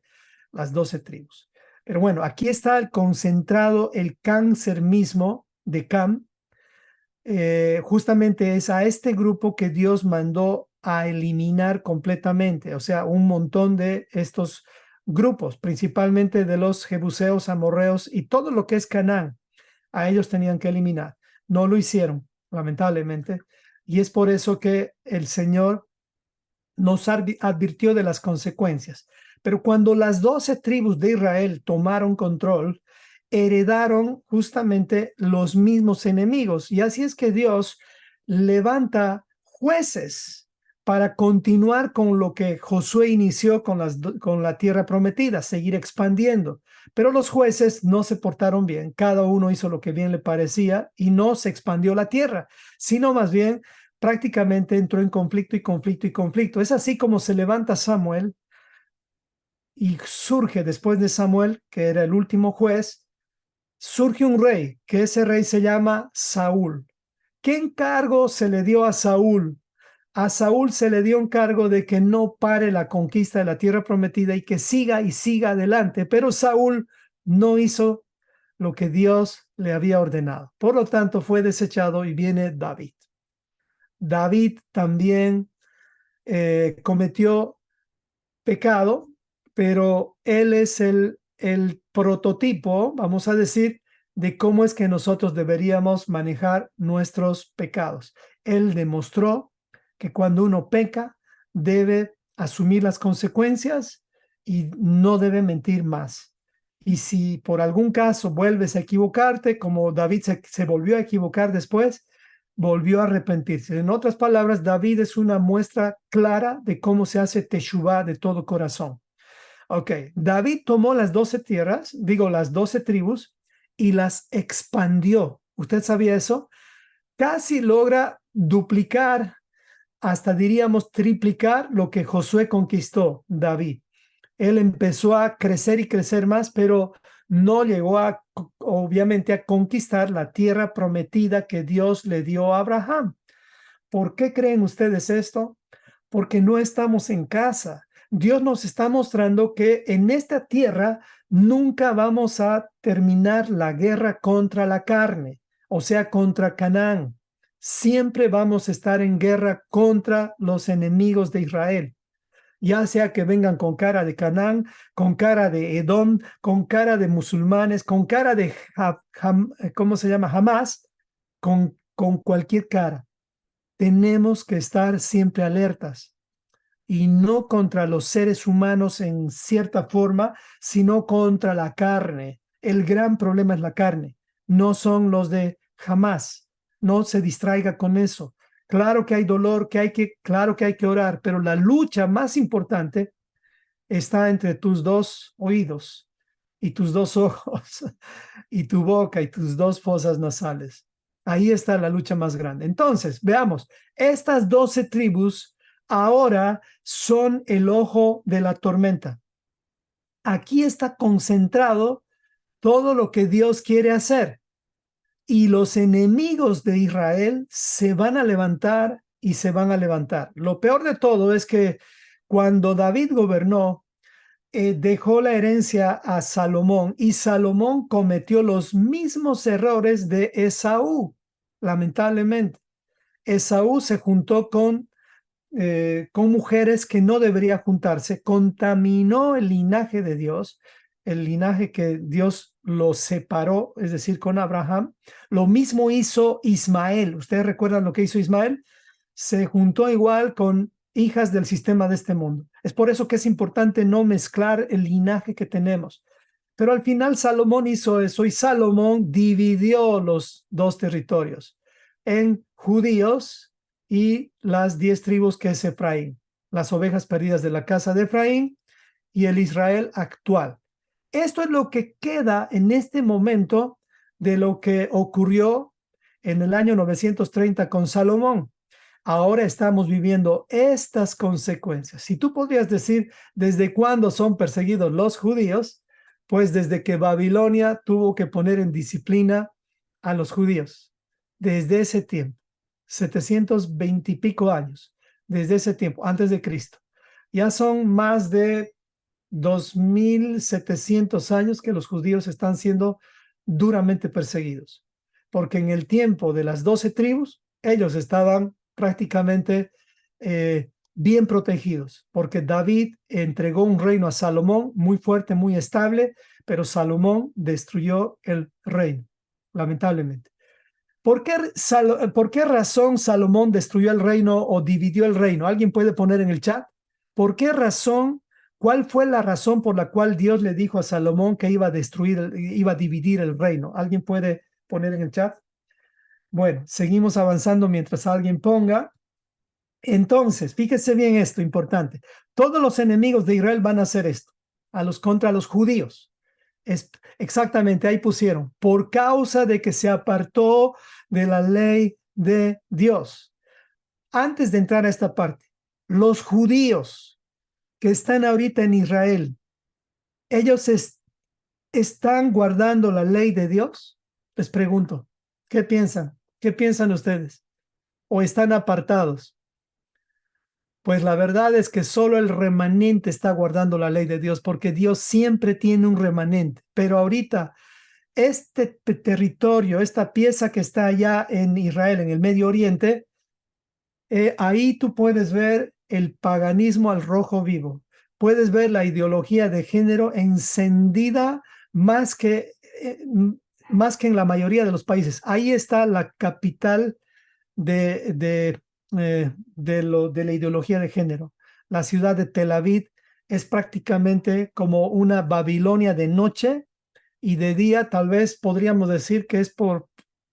las 12 tribus. Pero bueno, aquí está el concentrado, el cáncer mismo de Cam. Justamente es a este grupo que Dios mandó a eliminar completamente, o sea, un montón de estos grupos, principalmente de los jebuseos, amorreos y todo lo que es Canaán. A ellos tenían que eliminar. No lo hicieron, lamentablemente, y es por eso que el Señor nos advirtió de las consecuencias. Pero cuando las 12 tribus de Israel tomaron control, heredaron justamente los mismos enemigos. Y así es que Dios levanta jueces para continuar con lo que Josué inició con la tierra prometida, seguir expandiendo. Pero los jueces no se portaron bien, cada uno hizo lo que bien le parecía y no se expandió la tierra, sino más bien prácticamente entró en conflicto y conflicto y conflicto. Es así como se levanta Samuel y surge después de Samuel, que era el último juez, surge un rey, que ese rey se llama Saúl. ¿Qué encargo se le dio a Saúl? A Saúl se le dio un cargo de que no pare la conquista de la tierra prometida y que siga y siga adelante, pero Saúl no hizo lo que Dios le había ordenado. Por lo tanto, fue desechado y viene David. David también cometió pecado, pero él es el prototipo, vamos a decir, de cómo es que nosotros deberíamos manejar nuestros pecados. Él demostró que cuando uno peca, debe asumir las consecuencias y no debe mentir más. Y si por algún caso vuelves a equivocarte, como David se volvió a equivocar después, volvió a arrepentirse. En otras palabras, David es una muestra clara de cómo se hace teshuvá de todo corazón. Ok, David tomó las 12 tierras, digo las 12 tribus, y las expandió. ¿Usted sabía eso? Casi logra duplicar, hasta diríamos triplicar lo que Josué conquistó David. Él empezó a crecer y crecer más, pero no llegó a, obviamente, a conquistar la tierra prometida que Dios le dio a Abraham. ¿Por qué creen ustedes esto? Porque no estamos en casa. Dios nos está mostrando que en esta tierra nunca vamos a terminar la guerra contra la carne, o sea, contra Canaán. Siempre vamos a estar en guerra contra los enemigos de Israel, ya sea que vengan con cara de Canaán, con cara de Edom, con cara de musulmanes, con cara de, ¿cómo se llama? Hamas, con cualquier cara. Tenemos que estar siempre alertas y no contra los seres humanos en cierta forma, sino contra la carne. El gran problema es la carne, no son los de Hamas. No se distraiga con eso. Claro que hay dolor, claro que hay que orar, pero la lucha más importante está entre tus dos oídos y tus dos ojos y tu boca y tus dos fosas nasales. Ahí está la lucha más grande. Entonces, veamos, estas 12 tribus ahora son el ojo de la tormenta. Aquí está concentrado todo lo que Dios quiere hacer. Y los enemigos de Israel se van a levantar y se van a levantar. Lo peor de todo es que cuando David gobernó, dejó la herencia a Salomón y Salomón cometió los mismos errores de Esaú, lamentablemente. Esaú se juntó con mujeres que no debería juntarse, contaminó el linaje de Dios, el linaje que Dios lo separó, es decir, con Abraham. Lo mismo hizo Ismael. ¿Ustedes recuerdan lo que hizo Ismael? Se juntó igual con hijas del sistema de este mundo. Es por eso que es importante no mezclar el linaje que tenemos. Pero al final Salomón hizo eso y Salomón dividió los dos territorios en judíos y las 10 tribus que es Efraín, las ovejas perdidas de la casa de Efraín y el Israel actual. Esto es lo que queda en este momento de lo que ocurrió en el año 930 con Salomón. Ahora estamos viviendo estas consecuencias. Si tú podrías decir desde cuándo son perseguidos los judíos, pues desde que Babilonia tuvo que poner en disciplina a los judíos. Desde ese tiempo, 720 y pico años, desde ese tiempo, antes de Cristo. Ya son más de 2700 años que los judíos están siendo duramente perseguidos, porque en el tiempo de las 12 tribus, ellos estaban prácticamente bien protegidos, porque David entregó un reino a Salomón muy fuerte, muy estable, pero Salomón destruyó el reino, lamentablemente. ¿Por qué razón Salomón destruyó el reino o dividió el reino? ¿Alguien puede poner en el chat? ¿Por qué razón? ¿Cuál fue la razón por la cual Dios le dijo a Salomón que iba a iba a dividir el reino? ¿Alguien puede poner en el chat? Bueno, seguimos avanzando mientras alguien ponga. Entonces, fíjese bien esto, importante. Todos los enemigos de Israel van a hacer esto, contra los judíos. Exactamente, ahí pusieron, por causa de que se apartó de la ley de Dios. Antes de entrar a esta parte, los judíos que están ahorita en Israel, ellos están guardando la ley de Dios. Les pregunto, ¿qué piensan? ¿Qué piensan ustedes? ¿O están apartados? Pues la verdad es que solo el remanente está guardando la ley de Dios, porque Dios siempre tiene un remanente. Pero ahorita este territorio, esta pieza que está allá en Israel, en el Medio Oriente, ahí tú puedes ver el paganismo al rojo vivo. Puedes ver la ideología de género encendida más que, más que en la mayoría de los países. Ahí está la capital de la ideología de género. La ciudad de Tel Aviv es prácticamente como una Babilonia de noche, y de día tal vez podríamos decir que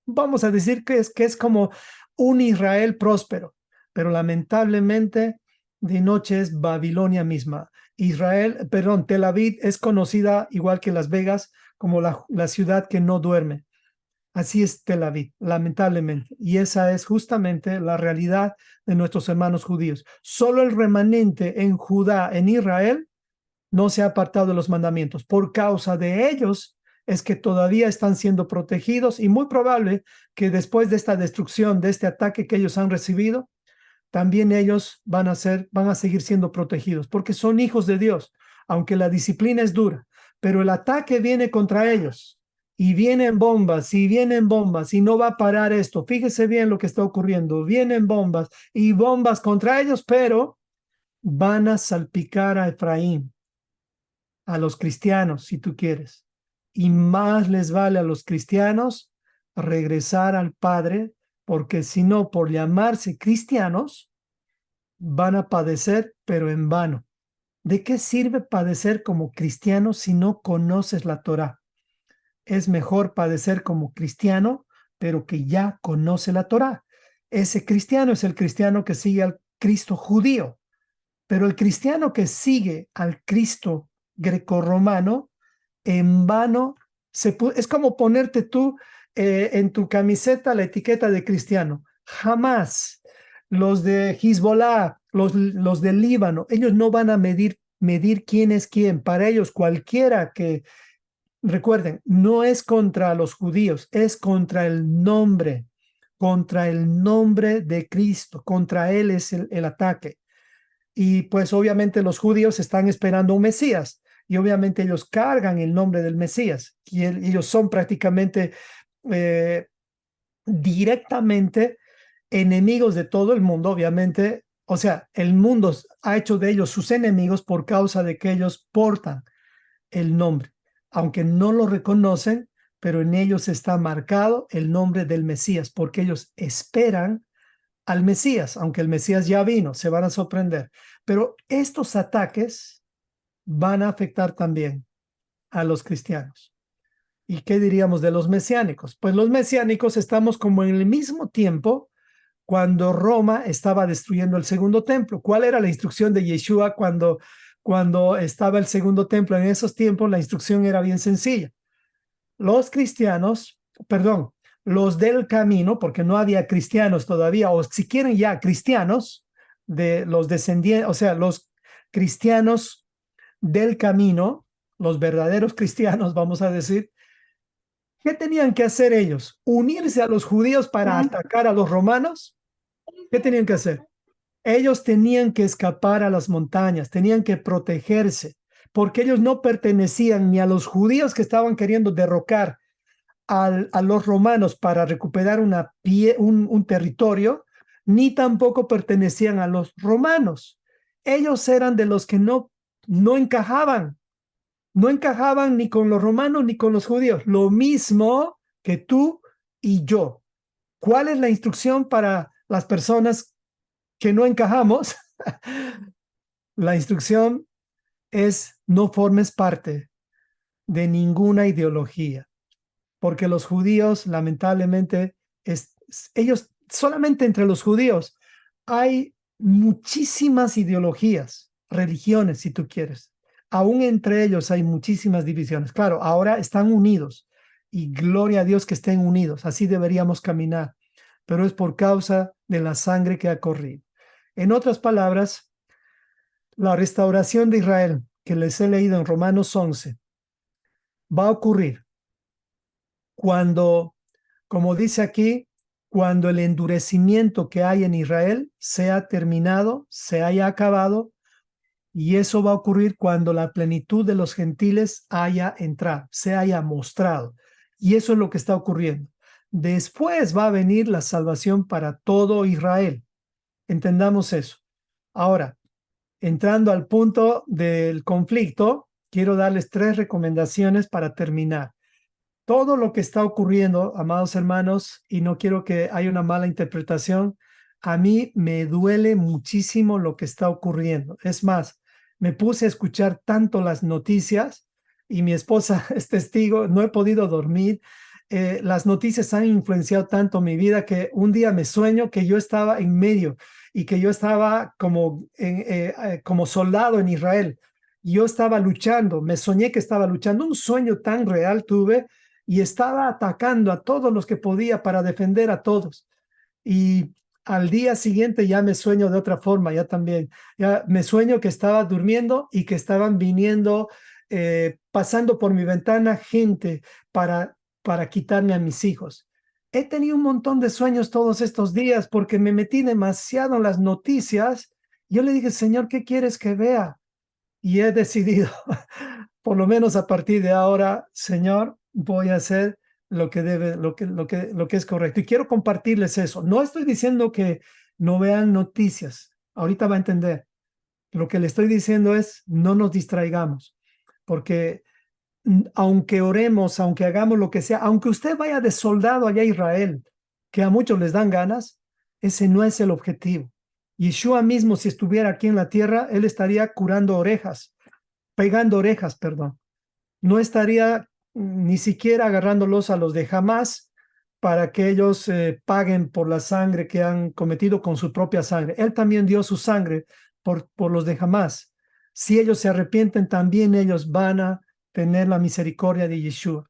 vamos a decir que es como un Israel próspero, pero lamentablemente de noche es Babilonia misma. Tel Aviv es conocida igual que Las Vegas como la ciudad que no duerme. Así es Tel Aviv, lamentablemente. Y esa es justamente la realidad de nuestros hermanos judíos. Solo el remanente en Judá, en Israel, no se ha apartado de los mandamientos. Por causa de ellos es que todavía están siendo protegidos, y muy probable que después de esta destrucción, de este ataque que ellos han recibido, también ellos van a seguir siendo protegidos, porque son hijos de Dios, aunque la disciplina es dura, pero el ataque viene contra ellos. Y vienen bombas, y no va a parar esto. Fíjese bien lo que está ocurriendo. Vienen bombas y bombas contra ellos, pero van a salpicar a Efraín, a los cristianos, si tú quieres. Y más les vale a los cristianos regresar al Padre, porque si no, por llamarse cristianos, van a padecer, pero en vano. ¿De qué sirve padecer como cristiano si no conoces la Torá? Es mejor padecer como cristiano, pero que ya conoce la Torá. Ese cristiano es el cristiano que sigue al Cristo judío, pero el cristiano que sigue al Cristo grecorromano, en vano, es como ponerte tú en tu camiseta la etiqueta de cristiano. Jamás los de Hezbollah, los del Líbano, ellos no van a medir quién es quién. Para ellos, cualquiera que, recuerden, no es contra los judíos, es contra el nombre de Cristo, contra él es el ataque. Y pues obviamente los judíos están esperando un Mesías, y obviamente ellos cargan el nombre del Mesías, y ellos son prácticamente eh, directamente enemigos de todo el mundo, obviamente. O sea, el mundo ha hecho de ellos sus enemigos por causa de que ellos portan el nombre, aunque no lo reconocen, pero en ellos está marcado el nombre del Mesías, porque ellos esperan al Mesías, aunque el Mesías ya vino, se van a sorprender. Pero estos ataques van a afectar también a los cristianos. ¿Y qué diríamos de los mesiánicos? Pues los mesiánicos estamos como en el mismo tiempo cuando Roma estaba destruyendo el segundo templo. ¿Cuál era la instrucción de Yeshua cuando estaba el segundo templo? En esos tiempos la instrucción era bien sencilla. Los cristianos, perdón, los del camino, porque no había cristianos todavía, o si quieren ya cristianos, de los descendientes, o sea, los cristianos del camino, los verdaderos cristianos, vamos a decir, ¿qué tenían que hacer ellos? ¿Unirse a los judíos para atacar a los romanos? ¿Qué tenían que hacer? Ellos tenían que escapar a las montañas, tenían que protegerse, porque ellos no pertenecían ni a los judíos que estaban queriendo derrocar a los romanos para recuperar un territorio, ni tampoco pertenecían a los romanos. Ellos eran de los que no encajaban, no encajaban ni con los romanos ni con los judíos, lo mismo que tú y yo. ¿Cuál es la instrucción para las personas que no encajamos? La instrucción es: no formes parte de ninguna ideología, porque los judíos, lamentablemente, ellos, solamente entre los judíos hay muchísimas ideologías, religiones, si tú quieres. Aún entre ellos hay muchísimas divisiones. Claro, ahora están unidos, y gloria a Dios que estén unidos. Así deberíamos caminar, pero es por causa de la sangre que ha corrido. En otras palabras, la restauración de Israel, que les he leído en Romanos 11, va a ocurrir cuando, como dice aquí, cuando el endurecimiento que hay en Israel sea terminado, se haya acabado, y eso va a ocurrir cuando la plenitud de los gentiles haya entrado, se haya mostrado. Y eso es lo que está ocurriendo. Después va a venir la salvación para todo Israel. Entendamos eso. Ahora, entrando al punto del conflicto, quiero darles 3 recomendaciones para terminar. Todo lo que está ocurriendo, amados hermanos, y no quiero que haya una mala interpretación, a mí me duele muchísimo lo que está ocurriendo. Es más, me puse a escuchar tanto las noticias y mi esposa es testigo, no he podido dormir. Las noticias han influenciado tanto mi vida que un día me sueño que yo estaba en medio y que yo estaba como soldado en Israel. Yo estaba luchando, me soñé que estaba luchando, un sueño tan real tuve y estaba atacando a todos los que podía para defender a todos. Y al día siguiente ya me sueño de otra forma, ya también, ya me sueño que estaba durmiendo y que estaban viniendo, pasando por mi ventana gente para quitarme a mis hijos. He tenido un montón de sueños todos estos días porque me metí demasiado en las noticias. Yo le dije, Señor, ¿qué quieres que vea? Y he decidido, por lo menos a partir de ahora, Señor, voy a hacer lo que debe, lo que es correcto. Y quiero compartirles eso. No estoy diciendo que no vean noticias. Ahorita va a entender. Lo que le estoy diciendo es no nos distraigamos, porque aunque oremos, aunque hagamos lo que sea, aunque usted vaya de soldado allá a Israel, que a muchos les dan ganas, ese no es el objetivo. Yeshua mismo, si estuviera aquí en la tierra, él estaría curando orejas, pegando orejas, perdón. No estaría ni siquiera agarrándolos a los de Hamas para que ellos paguen por la sangre que han cometido con su propia sangre. Él también dio su sangre por los de Hamas. Si ellos se arrepienten, también ellos van a tener la misericordia de Yeshua.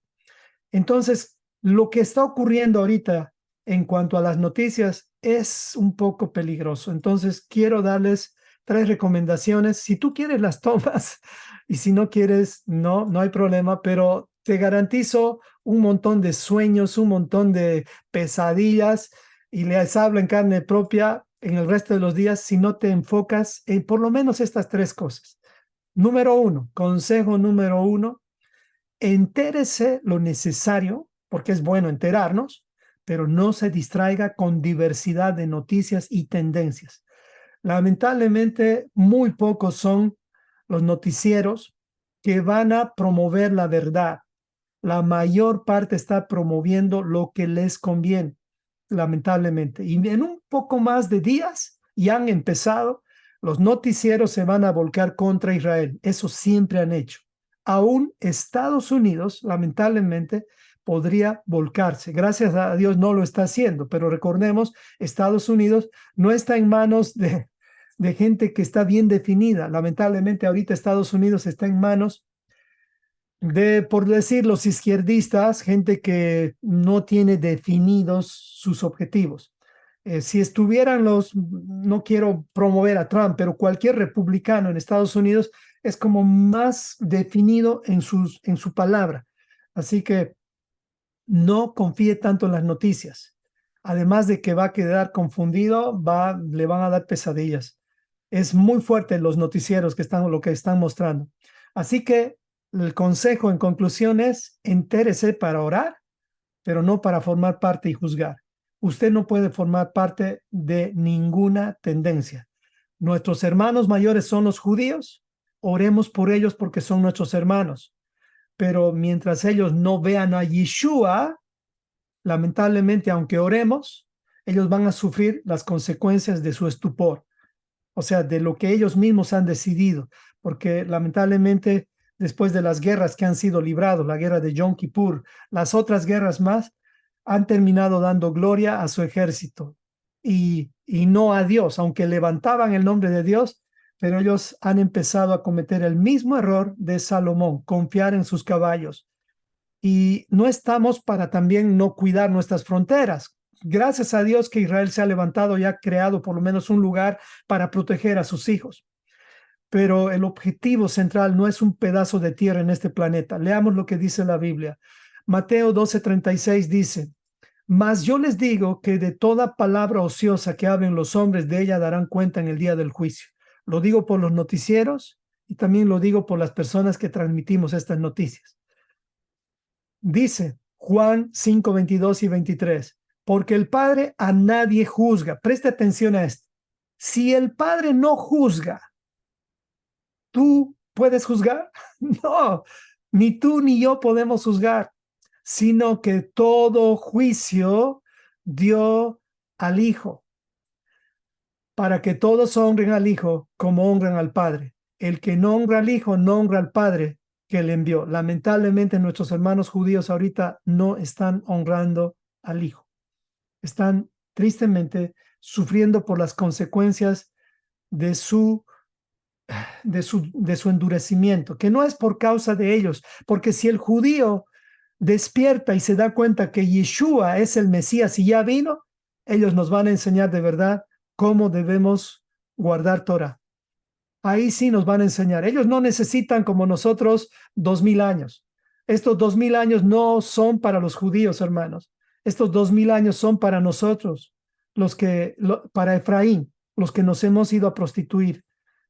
Entonces, lo que está ocurriendo ahorita en cuanto a las noticias es un poco peligroso. Entonces, quiero darles 3 recomendaciones. Si tú quieres, las tomas y si no quieres, no hay problema, pero te garantizo un montón de sueños, un montón de pesadillas y les hablo en carne propia en el resto de los días si no te enfocas en por lo menos estas 3 cosas. Número 1, consejo número 1, entérese lo necesario, porque es bueno enterarnos, pero no se distraiga con diversidad de noticias y tendencias. Lamentablemente, muy pocos son los noticieros que van a promover la verdad. La mayor parte está promoviendo lo que les conviene, lamentablemente. Y en un poco más de días ya han empezado, los noticieros se van a volcar contra Israel. Eso siempre han hecho. Aún Estados Unidos, lamentablemente, podría volcarse. Gracias a Dios no lo está haciendo, pero recordemos, Estados Unidos no está en manos de gente que está bien definida. Lamentablemente, ahorita Estados Unidos está en manos de, por decir, los izquierdistas, gente que no tiene definidos sus objetivos. Si estuvieran no quiero promover a Trump, pero cualquier republicano en Estados Unidos es como más definido en su palabra. Así que no confíe tanto en las noticias. Además de que va a quedar confundido, le van a dar pesadillas. Es muy fuerte los noticieros lo que están mostrando. Así que el consejo en conclusión es entérese para orar, pero no para formar parte y juzgar. Usted no puede formar parte de ninguna tendencia. Nuestros hermanos mayores son los judíos, oremos por ellos porque son nuestros hermanos. Pero mientras ellos no vean a Yeshua, lamentablemente, aunque oremos, ellos van a sufrir las consecuencias de su estupor, o sea, de lo que ellos mismos han decidido, porque lamentablemente después de las guerras que han sido libradas, la guerra de Yom Kippur, las otras guerras más, han terminado dando gloria a su ejército y no a Dios, aunque levantaban el nombre de Dios, pero ellos han empezado a cometer el mismo error de Salomón, confiar en sus caballos. Y no estamos para también no cuidar nuestras fronteras. Gracias a Dios que Israel se ha levantado y ha creado por lo menos un lugar para proteger a sus hijos. Pero el objetivo central no es un pedazo de tierra en este planeta. Leamos lo que dice la Biblia. Mateo 12:36 dice, mas yo les digo que de toda palabra ociosa que hablen los hombres, de ella darán cuenta en el día del juicio. Lo digo por los noticieros y también lo digo por las personas que transmitimos estas noticias. Dice, Juan 5, 22 y 23. Porque el Padre a nadie juzga. Preste atención a esto. Si el Padre no juzga, ¿tú puedes juzgar? No, ni tú ni yo podemos juzgar, sino que todo juicio dio al Hijo, para que todos honren al Hijo como honran al Padre. El que no honra al Hijo, no honra al Padre que le envió. Lamentablemente, nuestros hermanos judíos ahorita no están honrando al Hijo. Están tristemente sufriendo por las consecuencias de su endurecimiento, que no es por causa de ellos, porque si el judío despierta y se da cuenta que Yeshua es el Mesías y ya vino, ellos nos van a enseñar de verdad cómo debemos guardar Torah. Ahí sí nos van a enseñar. Ellos no necesitan como nosotros 2000 años. Estos 2000 años no son para los judíos, hermanos. Estos 2000 años son para nosotros, para Efraín, los que nos hemos ido a prostituir.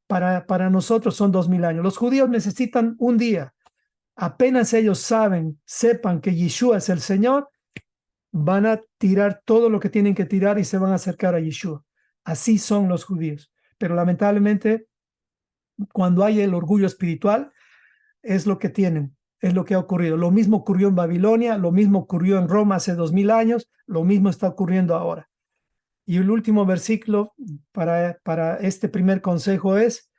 Para nosotros son 2000 años. Los judíos necesitan un día. Apenas ellos sepan que Yeshua es el Señor, van a tirar todo lo que tienen que tirar y se van a acercar a Yeshua. Así son los judíos. Pero lamentablemente, cuando hay el orgullo espiritual, es lo que tienen, es lo que ha ocurrido. Lo mismo ocurrió en Babilonia, lo mismo ocurrió en Roma hace 2000 años, lo mismo está ocurriendo ahora. Y el último versículo para este primer consejo es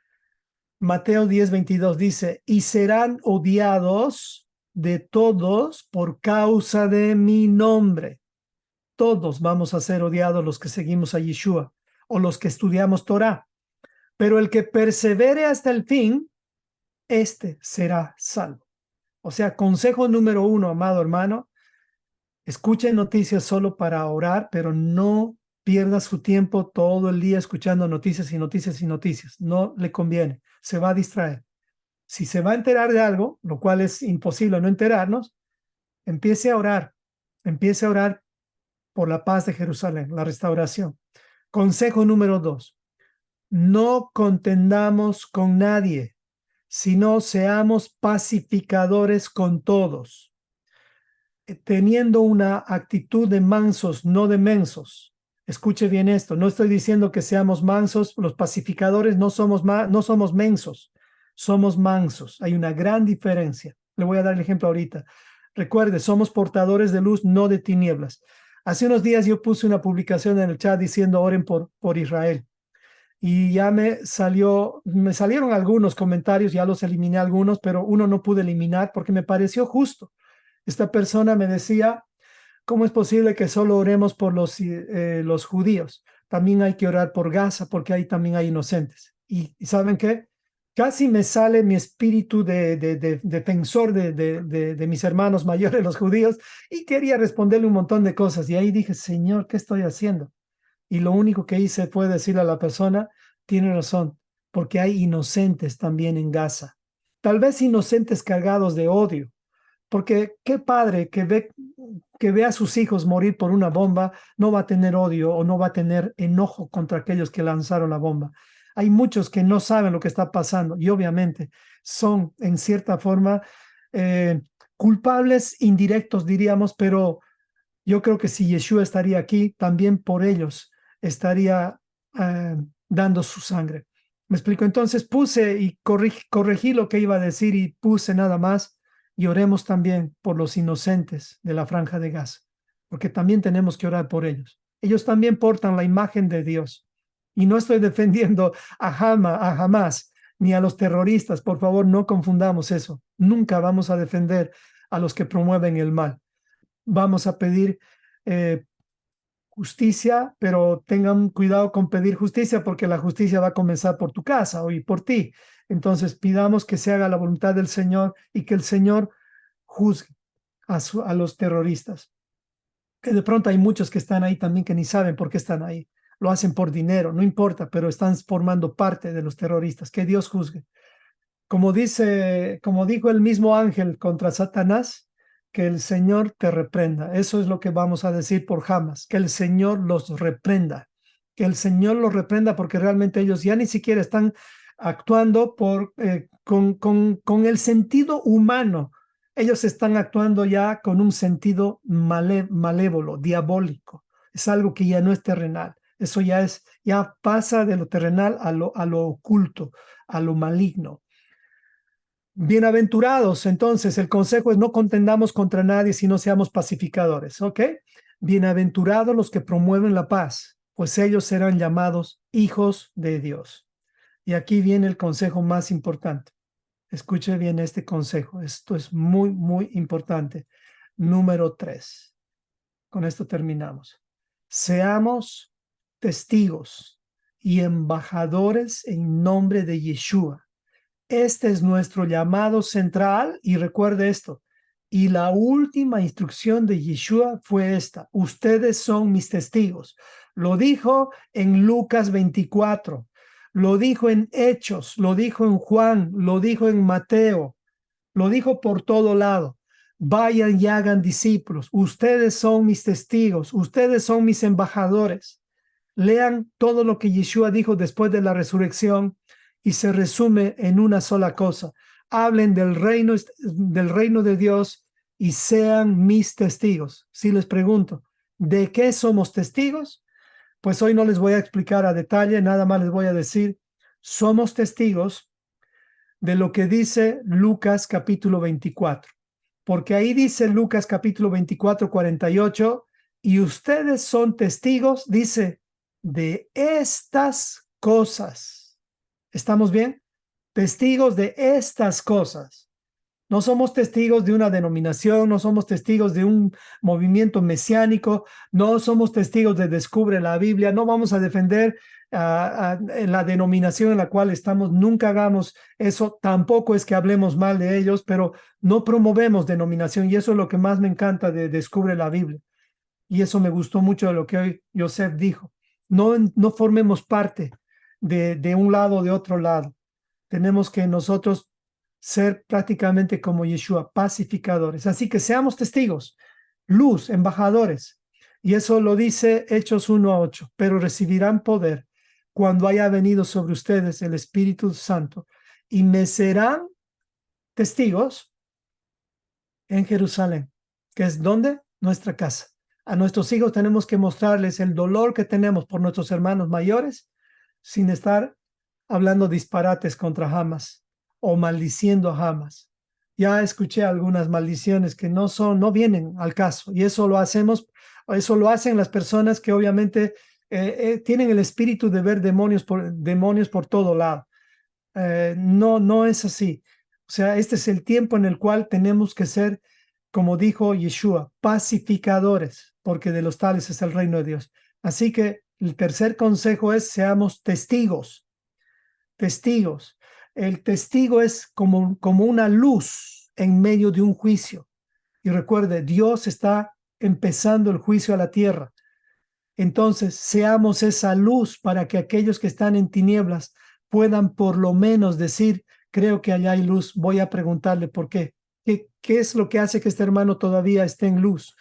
Mateo 10:22, dice, y serán odiados de todos por causa de mi nombre. Todos vamos a ser odiados los que seguimos a Yeshua o los que estudiamos Torah. Pero el que persevere hasta el fin, este será salvo. O sea, consejo número 1, amado hermano, escuche noticias solo para orar, pero no pierda su tiempo todo el día escuchando noticias y noticias y noticias. No le conviene, se va a distraer. Si se va a enterar de algo, lo cual es imposible no enterarnos, empiece a orar por la paz de Jerusalén, la restauración. Consejo número 2, no contendamos con nadie, sino seamos pacificadores con todos, teniendo una actitud de mansos, no de mensos. Escuche bien esto, no estoy diciendo que seamos mansos, los pacificadores no somos mensos, somos mansos. Hay una gran diferencia. Le voy a dar el ejemplo ahorita. Recuerde, somos portadores de luz, no de tinieblas. Hace unos días yo puse una publicación en el chat diciendo oren por Israel. Y ya me salieron algunos comentarios, ya los eliminé algunos, pero uno no pude eliminar porque me pareció justo. Esta persona me decía, ¿cómo es posible que solo oremos por los judíos? También hay que orar por Gaza porque ahí también hay inocentes. ¿Y saben qué? Casi me sale mi espíritu de defensor de mis hermanos mayores, los judíos, y quería responderle un montón de cosas. Y ahí dije, Señor, ¿qué estoy haciendo? Y lo único que hice fue decirle a la persona, tiene razón, porque hay inocentes también en Gaza. Tal vez inocentes cargados de odio, porque qué padre que ve a sus hijos morir por una bomba, no va a tener odio o no va a tener enojo contra aquellos que lanzaron la bomba. Hay muchos que no saben lo que está pasando y obviamente son en cierta forma culpables indirectos, diríamos, pero yo creo que si Yeshua estaría aquí, también por ellos estaría dando su sangre. ¿Me explico? Entonces puse y corregí lo que iba a decir y puse nada más y oremos también por los inocentes de la Franja de Gaza, porque también tenemos que orar por ellos. Ellos también portan la imagen de Dios. Y no estoy defendiendo a Hamas ni a los terroristas. Por favor, no confundamos eso. Nunca vamos a defender a los que promueven el mal. Vamos a pedir justicia, pero tengan cuidado con pedir justicia porque la justicia va a comenzar por tu casa y por ti. Entonces pidamos que se haga la voluntad del Señor y que el Señor juzgue a los terroristas. Que de pronto hay muchos que están ahí también que ni saben por qué están ahí. Lo hacen por dinero, no importa, pero están formando parte de los terroristas. Que Dios juzgue. Como dijo el mismo ángel contra Satanás, que el Señor te reprenda. Eso es lo que vamos a decir por Hamas, que el Señor los reprenda, que el Señor los reprenda porque realmente ellos ya ni siquiera están actuando con el sentido humano Ellos están actuando ya con un sentido malévolo, diabólico. Es algo que ya no es terrenal. Eso ya pasa de lo terrenal a lo oculto, a lo maligno. Bienaventurados, entonces, el consejo es no contendamos contra nadie, sino seamos pacificadores, ¿ok? Bienaventurados los que promueven la paz, pues ellos serán llamados hijos de Dios. Y aquí viene el consejo más importante. Escuche bien este consejo. Esto es muy, muy importante. Número 3. Con esto terminamos. Seamos testigos y embajadores en nombre de Yeshua. Este es nuestro llamado central y recuerde esto. Y la última instrucción de Yeshua fue esta: ustedes son mis testigos. Lo dijo en Lucas 24, lo dijo en Hechos, lo dijo en Juan, lo dijo en Mateo, lo dijo por todo lado. Vayan y hagan discípulos. Ustedes son mis testigos, ustedes son mis embajadores. Lean todo lo que Yeshua dijo después de la resurrección y se resume en una sola cosa. Hablen del reino de Dios y sean mis testigos. Si les pregunto, ¿de qué somos testigos? Pues hoy no les voy a explicar a detalle, nada más les voy a decir, somos testigos de lo que dice Lucas capítulo 24. Porque ahí dice Lucas capítulo 24, 48, y ustedes son testigos, dice, de estas cosas. ¿Estamos bien? Testigos de estas cosas. No somos testigos de una denominación, no somos testigos de un movimiento mesiánico, no somos testigos de Descubre la Biblia, no vamos a defender la denominación en la cual estamos, nunca hagamos eso, tampoco es que hablemos mal de ellos, pero no promovemos denominación y eso es lo que más me encanta de Descubre la Biblia. Y eso me gustó mucho de lo que hoy Joseph dijo. No formemos parte de un lado o de otro lado. Tenemos que nosotros ser prácticamente como Yeshua, pacificadores. Así que seamos testigos, luz, embajadores. Y eso lo dice Hechos 1:8. Pero recibirán poder cuando haya venido sobre ustedes el Espíritu Santo y me serán testigos en Jerusalén, que es donde nuestra casa. A nuestros hijos tenemos que mostrarles el dolor que tenemos por nuestros hermanos mayores sin estar hablando disparates contra Hamas o maldiciendo a Hamas. Ya escuché algunas maldiciones que no vienen al caso y eso lo hacen las personas que obviamente tienen el espíritu de ver demonios por todo lado. No es así. O sea, este es el tiempo en el cual tenemos que ser, como dijo Yeshua, pacificadores, porque de los tales es el reino de Dios. Así que el tercer consejo es seamos testigos, testigos. El testigo es como una luz en medio de un juicio. Y recuerde, Dios está empezando el juicio a la tierra. Entonces, seamos esa luz para que aquellos que están en tinieblas puedan por lo menos decir, creo que allá hay luz, voy a preguntarle por qué. ¿Qué es lo que hace que este hermano todavía esté en luz?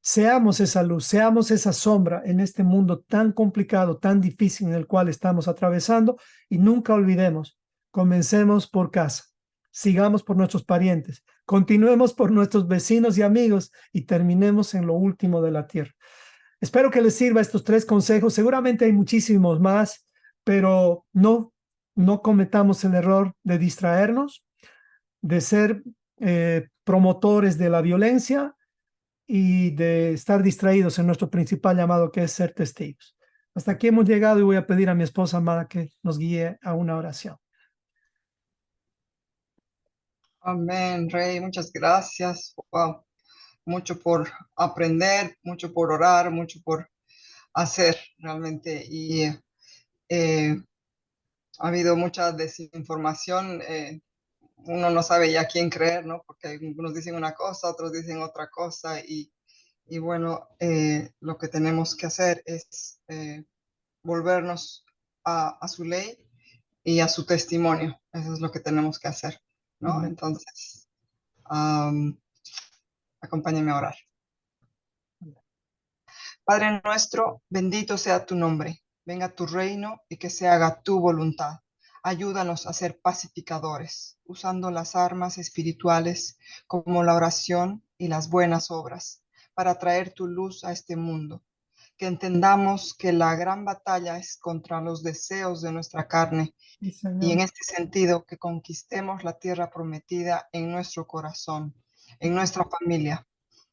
Seamos esa luz, seamos esa sombra en este mundo tan complicado, tan difícil en el cual estamos atravesando y nunca olvidemos, comencemos por casa, sigamos por nuestros parientes, continuemos por nuestros vecinos y amigos y terminemos en lo último de la tierra. Espero que les sirva estos tres consejos. Seguramente hay muchísimos más, pero no cometamos el error de distraernos, de ser promotores de la violencia y de estar distraídos en nuestro principal llamado, que es ser testigos. Hasta aquí hemos llegado y voy a pedir a mi esposa amada que nos guíe a una oración. Amén, Rey, muchas gracias. Wow, mucho por aprender, mucho por orar, mucho por hacer realmente. Y ha habido mucha desinformación. Uno no sabe ya quién creer, ¿no? Porque algunos dicen una cosa, otros dicen otra cosa. Y bueno, lo que tenemos que hacer es volvernos a su ley y a su testimonio. Eso es lo que tenemos que hacer, ¿no? Amén. Entonces, acompáñame a orar. Padre nuestro, bendito sea tu nombre. Venga tu reino y que se haga tu voluntad, Ayúdanos a ser pacificadores, usando las armas espirituales como la oración y las buenas obras para traer tu luz a este mundo. Que entendamos que la gran batalla es contra los deseos de nuestra carne Sí, y en Señor. este sentido que conquistemos la tierra prometida en nuestro corazón, en nuestra familia,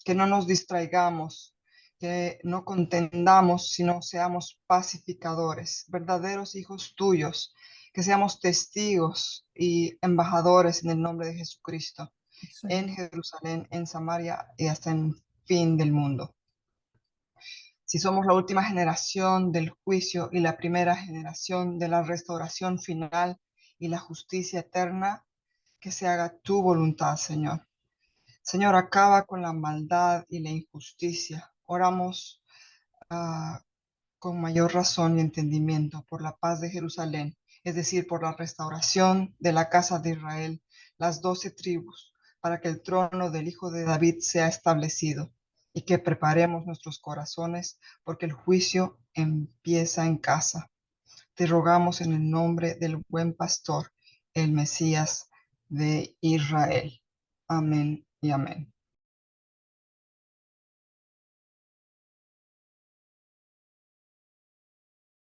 que no nos distraigamos, que no contendamos, sino seamos pacificadores, verdaderos hijos tuyos, que seamos testigos y embajadores en el nombre de Jesucristo, Sí, en Señor. Jerusalén, en Samaria y hasta en fin del mundo. Si somos la última generación del juicio y la primera generación de la restauración final y la justicia eterna, que se haga tu voluntad, Señor. Señor, acaba con la maldad y la injusticia. Oramos con mayor razón y entendimiento por la paz de Jerusalén, es decir, por la restauración de la casa de Israel, las 12 tribus, para que el trono del Hijo de David sea establecido y que preparemos nuestros corazones porque el juicio empieza en casa. Te rogamos en el nombre del buen pastor, el Mesías de Israel. Amén y amén.